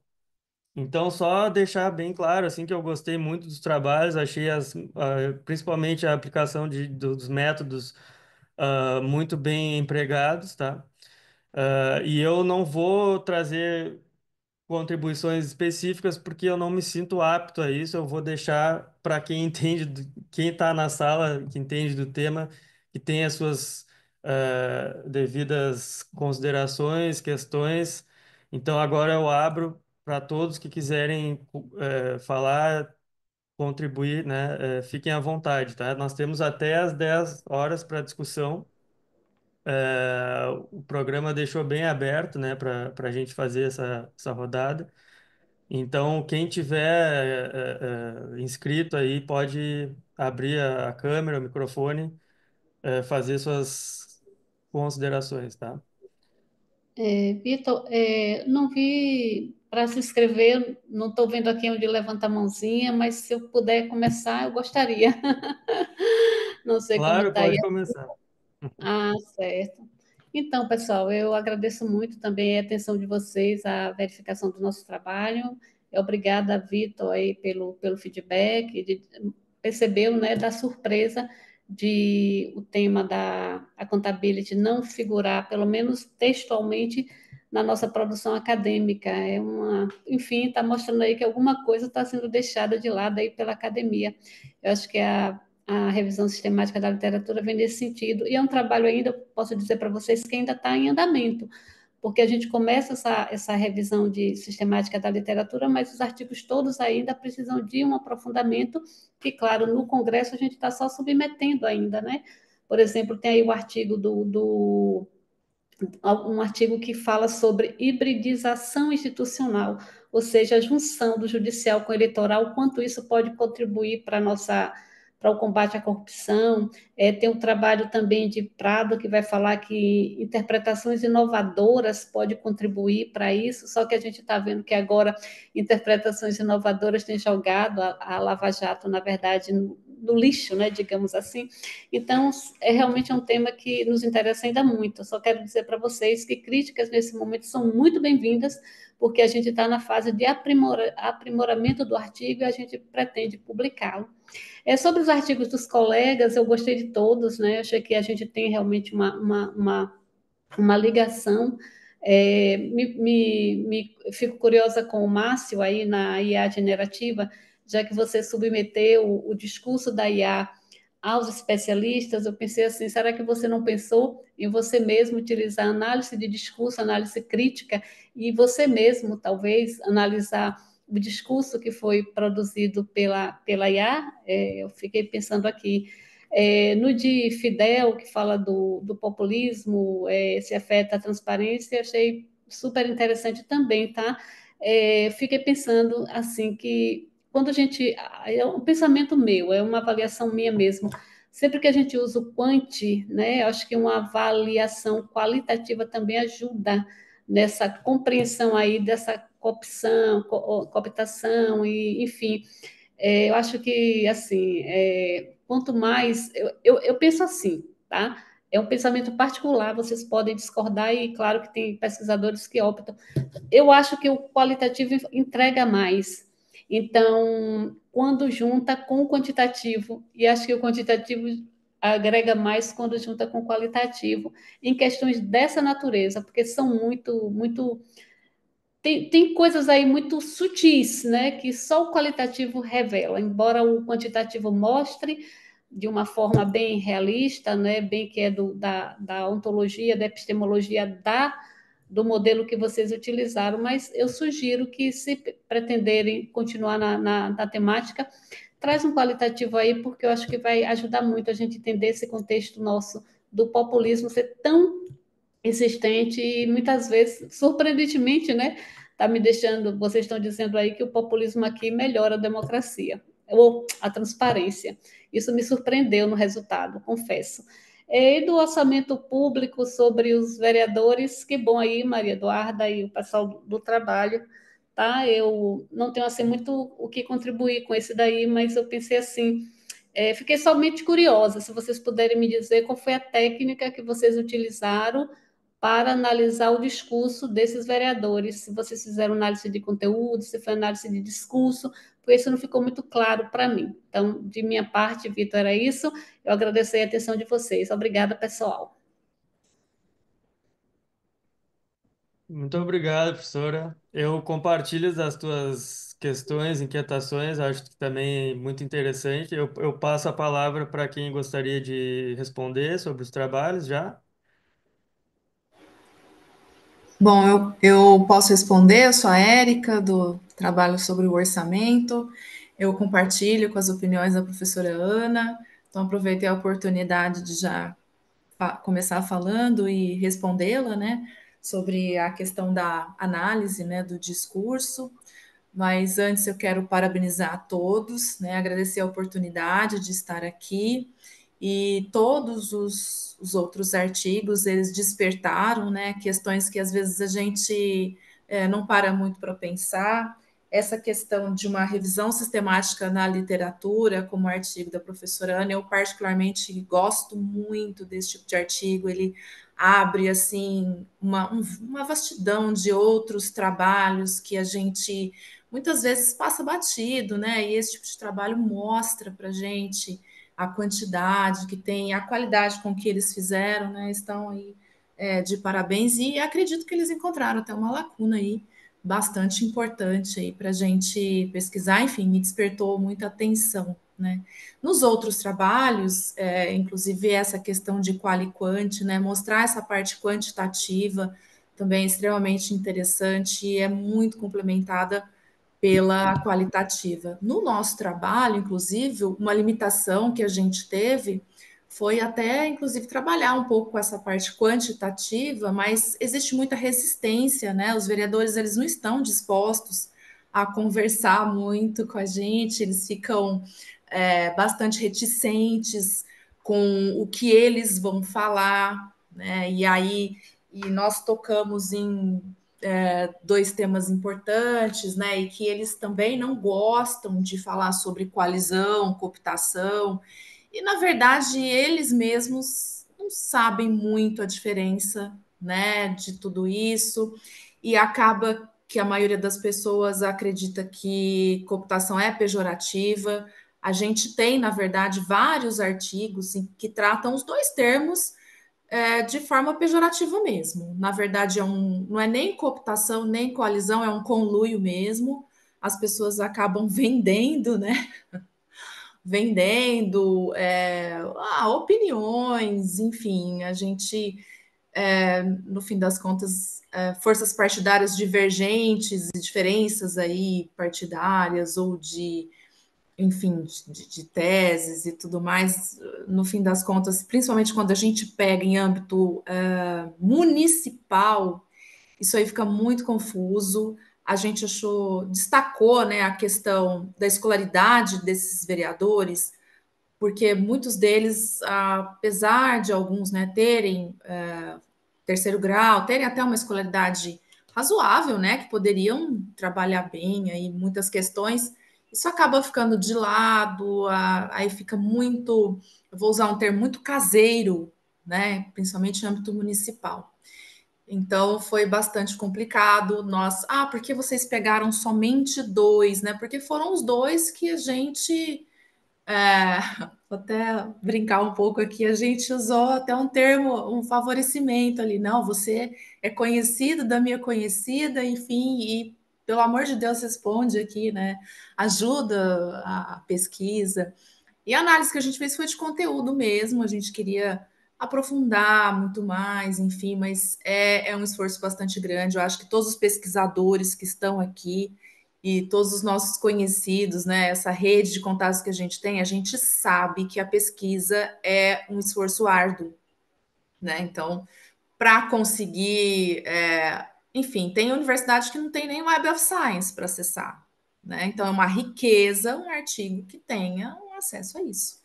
Então, só deixar bem claro assim que eu gostei muito dos trabalhos, achei principalmente a aplicação dos métodos muito bem empregados, tá? E eu não vou trazer contribuições específicas porque eu não me sinto apto a isso. Eu vou deixar para quem entende, quem está na sala, que entende do tema, que tem as suas devidas considerações, questões. Então agora eu abro para todos que quiserem falar, contribuir, né? Fiquem à vontade, tá? Nós temos até às 10 horas para discussão. O programa deixou bem aberto, né, para a gente fazer essa rodada. Então, quem tiver inscrito aí pode abrir a câmera, o microfone, fazer suas considerações, tá? Vitor, não vi para se inscrever, não estou vendo aqui onde levanta a mãozinha, mas se eu puder começar, eu gostaria. Não sei como Claro, está aí. pode começar. Ah, certo. Então, pessoal, eu agradeço muito também a atenção de vocês, a verificação do nosso trabalho. Obrigada, Vitor, aí pelo feedback, percebeu, né, da surpresa de o tema da accountability não figurar, pelo menos textualmente, na nossa produção acadêmica. Enfim, está mostrando aí que alguma coisa está sendo deixada de lado aí pela academia. Eu acho que a revisão sistemática da literatura vem nesse sentido. E é um trabalho ainda, posso dizer para vocês, que ainda está em andamento, porque a gente começa essa revisão de sistemática da literatura, mas os artigos todos ainda precisam de um aprofundamento, que, claro, no Congresso a gente está só submetendo ainda, né? Por exemplo, tem aí o artigo um artigo que fala sobre hibridização institucional, ou seja, a junção do judicial com o eleitoral, quanto isso pode contribuir para o combate à corrupção. Tem um trabalho também de Prado que vai falar que interpretações inovadoras podem contribuir para isso, só que a gente está vendo que agora interpretações inovadoras têm jogado a Lava Jato, na verdade, no lixo, né, digamos assim. Então, realmente um tema que nos interessa ainda muito. Eu só quero dizer para vocês que críticas nesse momento são muito bem-vindas, porque a gente está na fase de aprimoramento do artigo e a gente pretende publicá-lo. Sobre os artigos dos colegas, eu gostei de todos, né? Achei que a gente tem realmente uma ligação. Fico curiosa com o Márcio aí na IA generativa, já que você submeteu o discurso da IA aos especialistas, eu pensei assim, será que você não pensou em você mesmo utilizar análise de discurso, análise crítica, e você mesmo, talvez, analisar o discurso que foi produzido pela IA? Eu fiquei pensando aqui. No de Fidel, que fala do populismo, se afeta a transparência, achei super interessante também, tá? Fiquei pensando, assim, que quando a gente... É um pensamento meu, é uma avaliação minha mesmo. Sempre que a gente usa o quant, né, eu acho que uma avaliação qualitativa também ajuda nessa compreensão aí dessa cooptação e, enfim, eu acho que, assim, quanto mais... Eu penso assim, tá? É um pensamento particular, vocês podem discordar e, claro, que tem pesquisadores que optam. Eu acho que o qualitativo entrega mais. Então, quando junta com o quantitativo, e acho que o quantitativo agrega mais quando junta com o qualitativo, em questões dessa natureza, porque são muito, muito tem coisas aí muito sutis, né, que só o qualitativo revela, embora o quantitativo mostre de uma forma bem realista, né, bem que é da ontologia, da epistemologia do modelo que vocês utilizaram, mas eu sugiro que, se pretenderem continuar na temática, traz um qualitativo aí, porque eu acho que vai ajudar muito a gente entender esse contexto nosso do populismo ser tão existente e muitas vezes, surpreendentemente, né, tá me deixando, vocês estão dizendo aí que o populismo aqui melhora a democracia, ou a transparência. Isso me surpreendeu no resultado, confesso. E do orçamento público sobre os vereadores, que bom aí, Maria Eduarda e o pessoal do trabalho, tá? Eu não tenho assim muito o que contribuir com esse daí, mas eu pensei assim, fiquei somente curiosa, se vocês puderem me dizer qual foi a técnica que vocês utilizaram para analisar o discurso desses vereadores, se vocês fizeram análise de conteúdo, se foi análise de discurso, porque isso não ficou muito claro para mim. Então, de minha parte, Vitor, era isso. Eu agradeço a atenção de vocês. Obrigada, pessoal. Muito obrigado, professora. Eu compartilho das tuas questões, inquietações, acho que também é muito interessante. Eu passo a palavra para quem gostaria de responder sobre os trabalhos já. Bom, eu posso responder, eu sou a Érica, do trabalho sobre o orçamento. Eu compartilho com as opiniões da professora Ana, então aproveitei a oportunidade de já começar falando e respondê-la, né, sobre a questão da análise, né, do discurso. Mas antes eu quero parabenizar a todos, né, agradecer a oportunidade de estar aqui, e todos os outros artigos, eles despertaram, né, questões que às vezes a gente não para muito para pensar. Essa questão de uma revisão sistemática na literatura, como o artigo da professora Ana, eu particularmente gosto muito desse tipo de artigo. Ele abre assim uma vastidão de outros trabalhos que a gente muitas vezes passa batido, né? E esse tipo de trabalho mostra para a gente a quantidade que tem, a qualidade com que eles fizeram, né? Estão aí de parabéns, e acredito que eles encontraram até uma lacuna aí bastante importante aí para a gente pesquisar. Enfim, me despertou muita atenção, né? Nos outros trabalhos, inclusive essa questão de qual e quant, né? Mostrar essa parte quantitativa também é extremamente interessante e é muito complementada pela qualitativa. No nosso trabalho, inclusive, uma limitação que a gente teve foi até, inclusive, trabalhar um pouco com essa parte quantitativa, mas existe muita resistência, né? Os vereadores, eles não estão dispostos a conversar muito com a gente, eles ficam bastante reticentes com o que eles vão falar, né? E nós tocamos em dois temas importantes, né, e que eles também não gostam de falar sobre coalizão, cooptação, e na verdade eles mesmos não sabem muito a diferença, né, de tudo isso, e acaba que a maioria das pessoas acredita que cooptação é pejorativa. A gente tem, na verdade, vários artigos que tratam os dois termos de forma pejorativa mesmo. Na verdade, não é nem cooptação, nem coalizão, é um conluio mesmo. As pessoas acabam vendendo, né? Vendendo opiniões, enfim, a gente, no fim das contas, forças partidárias divergentes e diferenças aí partidárias ou de enfim, de teses e tudo mais, no fim das contas, principalmente quando a gente pega em âmbito municipal, isso aí fica muito confuso. A gente destacou, né, a questão da escolaridade desses vereadores, porque muitos deles, apesar de alguns, né, terem terceiro grau, terem até uma escolaridade razoável, né, que poderiam trabalhar bem aí muitas questões, isso acaba ficando de lado, aí fica muito, eu vou usar um termo muito caseiro, né, principalmente no âmbito municipal. Então foi bastante complicado. Por que vocês pegaram somente dois, né? Porque foram os dois que a gente É, vou até brincar um pouco aqui, a gente usou até um termo, um favorecimento ali, não, você é conhecido da minha conhecida, enfim, e pelo amor de Deus responde aqui, né? Ajuda a pesquisa. E a análise que a gente fez foi de conteúdo mesmo, a gente queria aprofundar muito mais, enfim, mas é um esforço bastante grande. Eu acho que todos os pesquisadores que estão aqui e todos os nossos conhecidos, né, essa rede de contatos que a gente sabe que a pesquisa é um esforço árduo, né? Então, para conseguir, enfim, tem universidade que não tem nem Web of Science para acessar, né? Então, é uma riqueza um artigo que tenha um acesso a isso,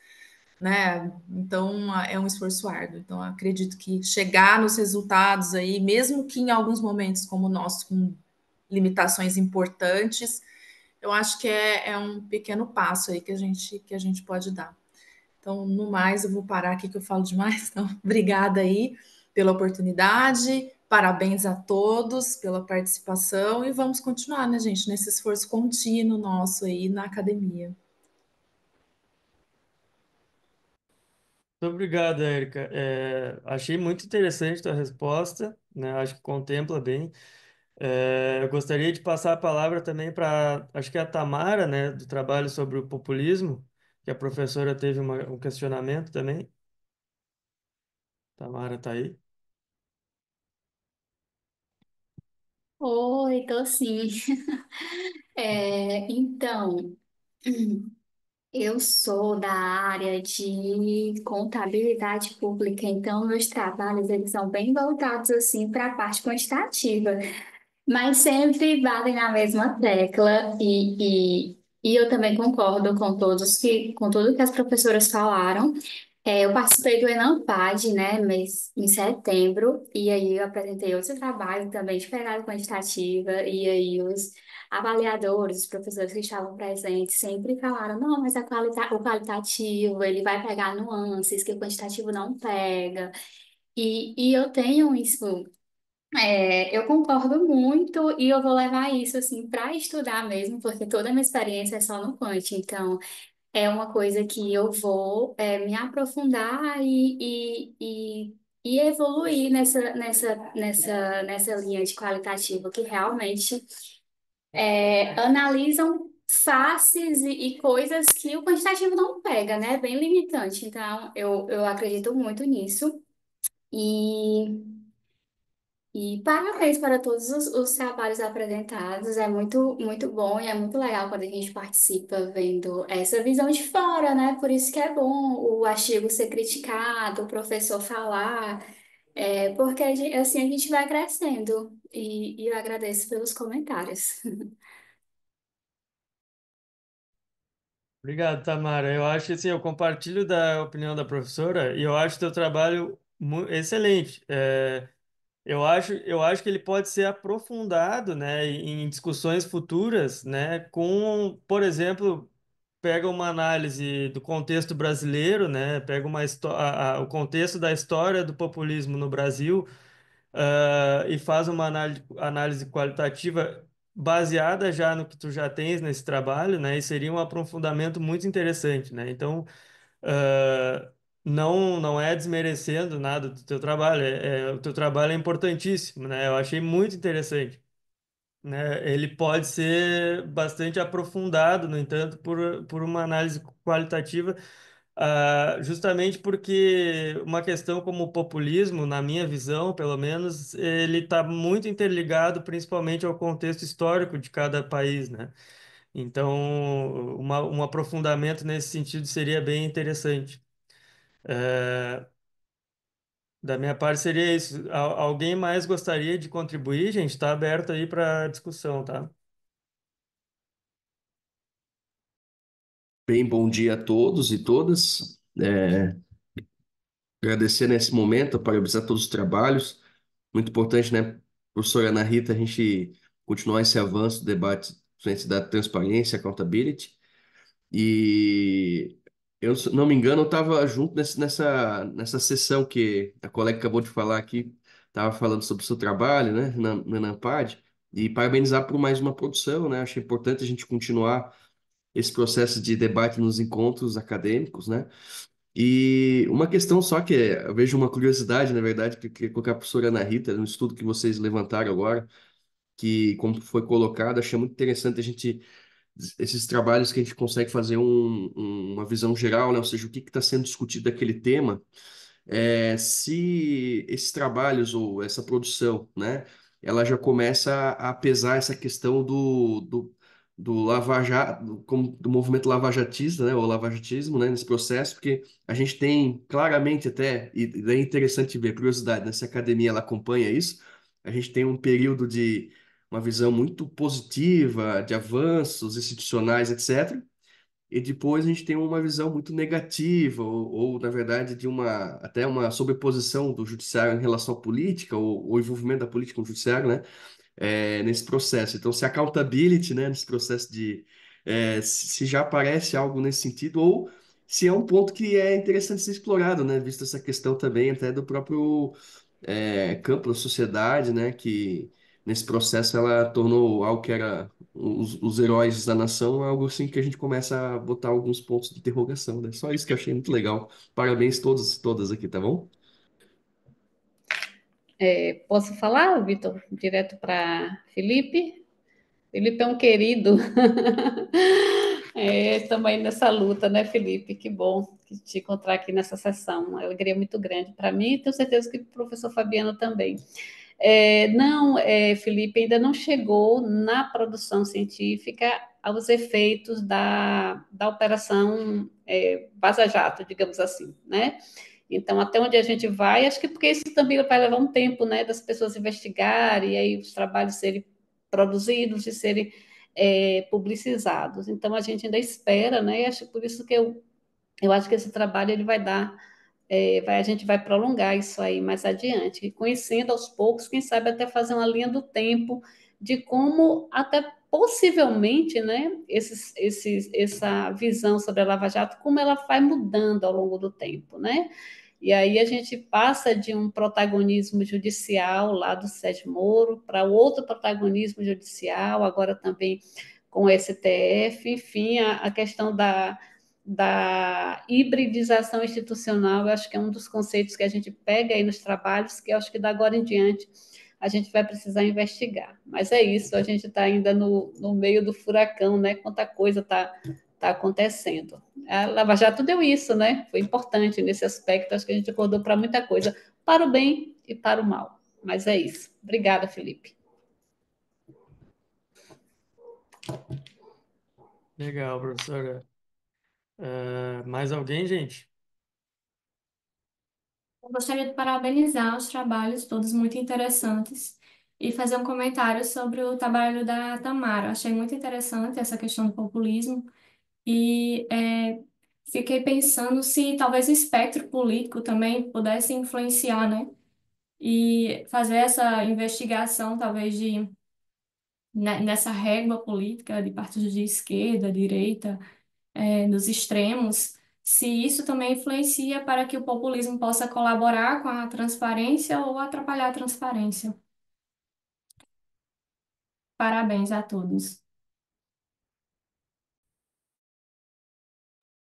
né? Então, é um esforço árduo. Então, acredito que chegar nos resultados aí, mesmo que em alguns momentos como o nosso, com limitações importantes, eu acho que é um pequeno passo aí que a gente pode dar. Então, no mais, eu vou parar aqui que eu falo demais. Então, obrigada aí pela oportunidade, parabéns a todos pela participação e vamos continuar, né, gente, nesse esforço contínuo nosso aí na academia. Muito obrigado, Érica. Achei muito interessante a tua resposta, né? Acho que contempla bem. Eu gostaria de passar a palavra também para, acho que é a Tamara, né, do trabalho sobre o populismo, que a professora teve um questionamento também. Tamara está aí. Oi, tô sim. Então, eu sou da área de contabilidade pública, então meus trabalhos eles são bem voltados assim para a parte quantitativa. Mas sempre batem na mesma tecla e eu também concordo com com tudo que as professoras falaram. Eu participei do ENAMPAD, né, em setembro, e aí eu apresentei outro trabalho também de pegada quantitativa, e aí os avaliadores, os professores que estavam presentes sempre falaram, não, mas o qualitativo, ele vai pegar nuances que o quantitativo não pega. E eu tenho isso eu concordo muito e eu vou levar isso assim para estudar mesmo, porque toda a minha experiência é só no Quant, então é uma coisa que eu vou me aprofundar e evoluir nessa linha de qualitativo que realmente analisam faces e coisas que o quantitativo não pega, né? Bem limitante. Então eu acredito muito nisso. E parabéns para todos os trabalhos apresentados. É muito bom e é muito legal quando a gente participa vendo essa visão de fora, né? Por isso que é bom o artigo ser criticado, o professor falar, porque assim a gente vai crescendo. E eu agradeço pelos comentários. Obrigado, Tamara. Eu acho que assim, eu compartilho da opinião da professora e eu acho teu trabalho excelente. Eu acho que ele pode ser aprofundado, né, em discussões futuras, né, com, por exemplo, pega uma análise do contexto brasileiro, né, pega o contexto da história do populismo no Brasil, e faz uma análise qualitativa baseada já no que tu já tens nesse trabalho, né, e seria um aprofundamento muito interessante, né. Então, não é desmerecendo nada do teu trabalho, o teu trabalho é importantíssimo, né? Eu achei muito interessante, né? Ele pode ser bastante aprofundado, no entanto, por uma análise qualitativa, justamente porque uma questão como o populismo, na minha visão, pelo menos, ele está muito interligado, principalmente ao contexto histórico de cada país, né? Então, um aprofundamento nesse sentido seria bem interessante. É, Da minha parte seria isso. Alguém mais gostaria de contribuir, gente? Está aberto aí para discussão, tá? Bem, bom dia a todos e todas. Agradecer nesse momento, parabenizar todos os trabalhos. Muito importante, né, professora Ana Rita, a gente continuar esse avanço do debate frente da transparência, accountability. E eu, se não me engano, eu estava junto nessa sessão que a colega acabou de falar aqui, estava falando sobre o seu trabalho, né, na Nampad, e parabenizar por mais uma produção, né? Acho importante a gente continuar esse processo de debate nos encontros acadêmicos, né? E uma questão só que eu vejo uma curiosidade, na verdade, que eu queria colocar a professora Ana Rita, no estudo que vocês levantaram agora, que, como foi colocado, achei muito interessante a gente, esses trabalhos que a gente consegue fazer uma visão geral, né? Ou seja, o que está sendo discutido daquele tema, se esses trabalhos ou essa produção, né, ela já começa a pesar essa questão do do movimento lavajatista, né, ou lavajatismo, né, nesse processo, porque a gente tem claramente até, e é interessante ver, curiosidade, né, se a academia ela acompanha isso, a gente tem um período de uma visão muito positiva de avanços institucionais, etc. E depois a gente tem uma visão muito negativa, na verdade, de até uma sobreposição do judiciário em relação à política, ou o envolvimento da política no judiciário, né? Nesse processo. Então, se accountability, né, nesse processo se já aparece algo nesse sentido, ou se é um ponto que é interessante ser explorado, né? Visto essa questão também até do próprio campo da sociedade, né? Que nesse processo ela tornou algo que era os heróis da nação, algo assim que a gente começa a botar alguns pontos de interrogação, né? Só isso que eu achei muito legal. Parabéns todos, todas aqui, tá bom? Posso falar, Vitor, direto para Felipe? Felipe é um querido. Estamos aí nessa luta, né, Felipe? Que bom te encontrar aqui nessa sessão. Uma alegria muito grande para mim e tenho certeza que para o professor Fabiano também. Não, Felipe, ainda não chegou na produção científica aos efeitos da operação Vaza Jato, digamos assim, né? Então, até onde a gente vai, acho que porque isso também vai levar um tempo, né, das pessoas investigarem e aí os trabalhos serem produzidos e serem publicizados. Então, a gente ainda espera, né? E acho por isso que eu acho que esse trabalho ele vai dar, a gente vai prolongar isso aí mais adiante, e conhecendo aos poucos, quem sabe até fazer uma linha do tempo de como até possivelmente, né, essa visão sobre a Lava Jato, como ela vai mudando ao longo do tempo, né? E aí a gente passa de um protagonismo judicial lá do Sérgio Moro para outro protagonismo judicial, agora também com o STF, enfim, a questão da hibridização institucional, eu acho que é um dos conceitos que a gente pega aí nos trabalhos, que eu acho que da agora em diante a gente vai precisar investigar. Mas é isso, a gente está ainda no meio do furacão, né? Quanta coisa está acontecendo. A Lava Jato deu isso, né? Foi importante nesse aspecto, acho que a gente acordou para muita coisa, para o bem e para o mal. Mas é isso. Obrigada, Felipe. Legal, professora. Mais alguém, gente? Eu gostaria de parabenizar os trabalhos, todos muito interessantes, e fazer um comentário sobre o trabalho da Tamara. Achei muito interessante essa questão do populismo e fiquei pensando se talvez o espectro político também pudesse influenciar, né? E fazer essa investigação, talvez, nessa régua política de partidos de esquerda, direita, nos extremos, se isso também influencia para que o populismo possa colaborar com a transparência ou atrapalhar a transparência. Parabéns a todos.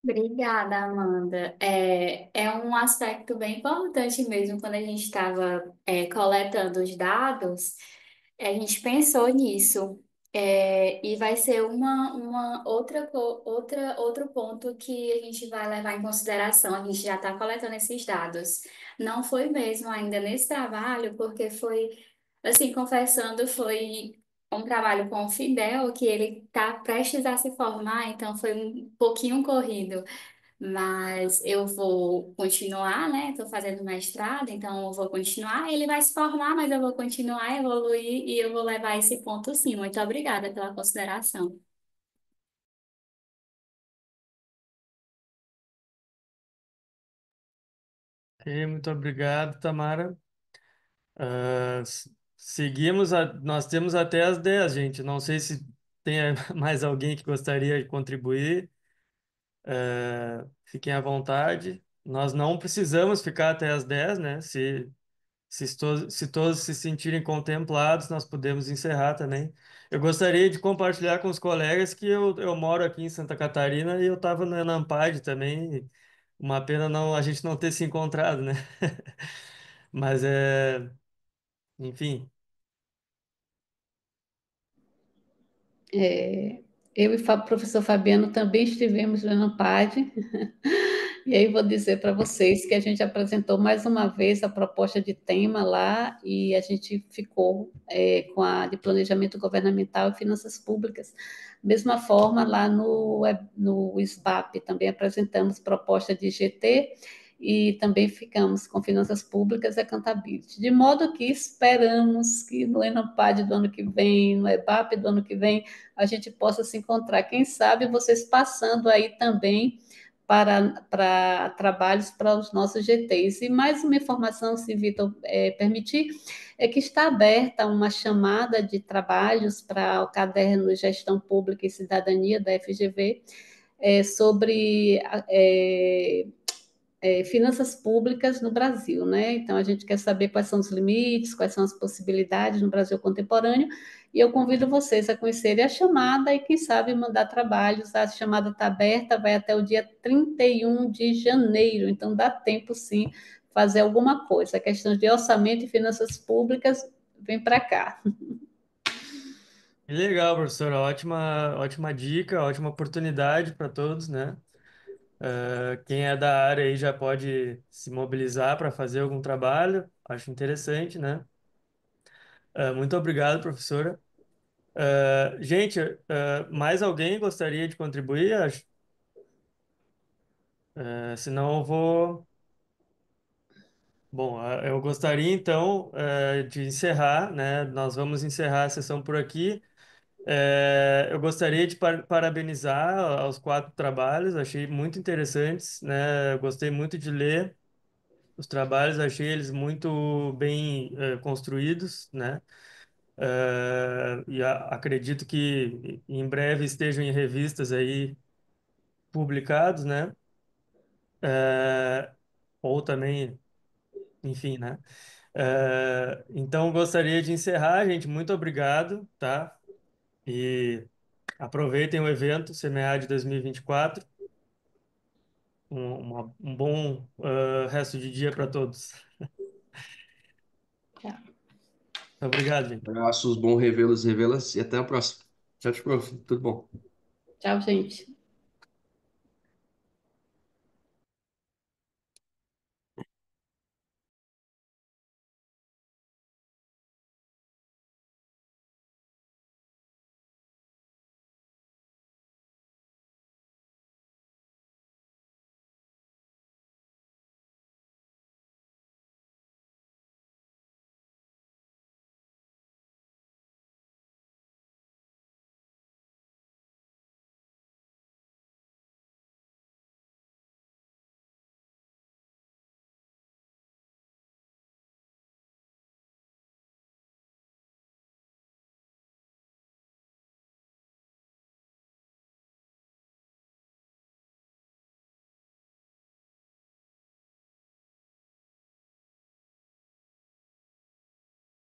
Obrigada, Amanda. É um aspecto bem importante mesmo quando a gente estava coletando os dados, a gente pensou nisso. E vai ser uma outro ponto que a gente vai levar em consideração. A gente já está coletando esses dados. Não foi mesmo ainda nesse trabalho, porque foi, assim, confessando, foi um trabalho com o Fidel, que ele está prestes a se formar, então foi um pouquinho corrido. Mas eu vou continuar, né? Estou fazendo mestrado, então eu vou continuar. Ele vai se formar, mas eu vou continuar a evoluir e eu vou levar esse ponto sim. Muito obrigada pela consideração. Ok, muito obrigado, Tamara. Nós temos até as 10, gente. Não sei se tem mais alguém que gostaria de contribuir. Fiquem à vontade. Nós não precisamos ficar até as 10, né? Se todos se sentirem contemplados, nós podemos encerrar também. Eu gostaria de compartilhar com os colegas que eu moro aqui em Santa Catarina e eu estava no Enampad também. Uma pena não, a gente não ter se encontrado, né? Mas enfim. Eu e o professor Fabiano também estivemos no Enampad. E aí vou dizer para vocês que a gente apresentou mais uma vez a proposta de tema lá e a gente ficou com a de planejamento governamental e finanças públicas. Mesma forma, lá no SBAP também apresentamos proposta de GT e também ficamos com finanças públicas e accountability. De modo que esperamos que no Enampad do ano que vem, no EBAP do ano que vem, a gente possa se encontrar. Quem sabe vocês passando aí também para trabalhos para os nossos GTs. E mais uma informação, se Vitor permitir, é que está aberta uma chamada de trabalhos para o caderno Gestão Pública e Cidadania da FGV sobre finanças públicas no Brasil, né? Então a gente quer saber quais são os limites, quais são as possibilidades no Brasil contemporâneo, e eu convido vocês a conhecerem a chamada e, quem sabe, mandar trabalhos. A chamada está aberta, vai até o dia 31 de janeiro, então dá tempo sim fazer alguma coisa. A questão de orçamento e finanças públicas vem para cá. Que legal, professora. Ótima dica, ótima oportunidade para todos, né? Quem é da área aí já pode se mobilizar para fazer algum trabalho. Acho interessante, né? Muito obrigado, professora. Gente, mais alguém gostaria de contribuir? Senão eu vou. Bom, eu gostaria então de encerrar, né? Nós vamos encerrar a sessão por aqui. Eu gostaria de parabenizar aos quatro trabalhos, achei muito interessantes, né? Eu gostei muito de ler os trabalhos, achei eles muito bem construídos, né? Acredito que em breve estejam em revistas aí publicados, né? Eh, ou também, enfim, né? Então, gostaria de encerrar, gente. Muito obrigado, tá? E aproveitem o evento CMEA de 2024. Um bom resto de dia para todos. Obrigado, gente. Abraços, bom revê-los e revê-las e até a próxima. Tchau, tchau, prof. Tudo bom? Tchau, gente.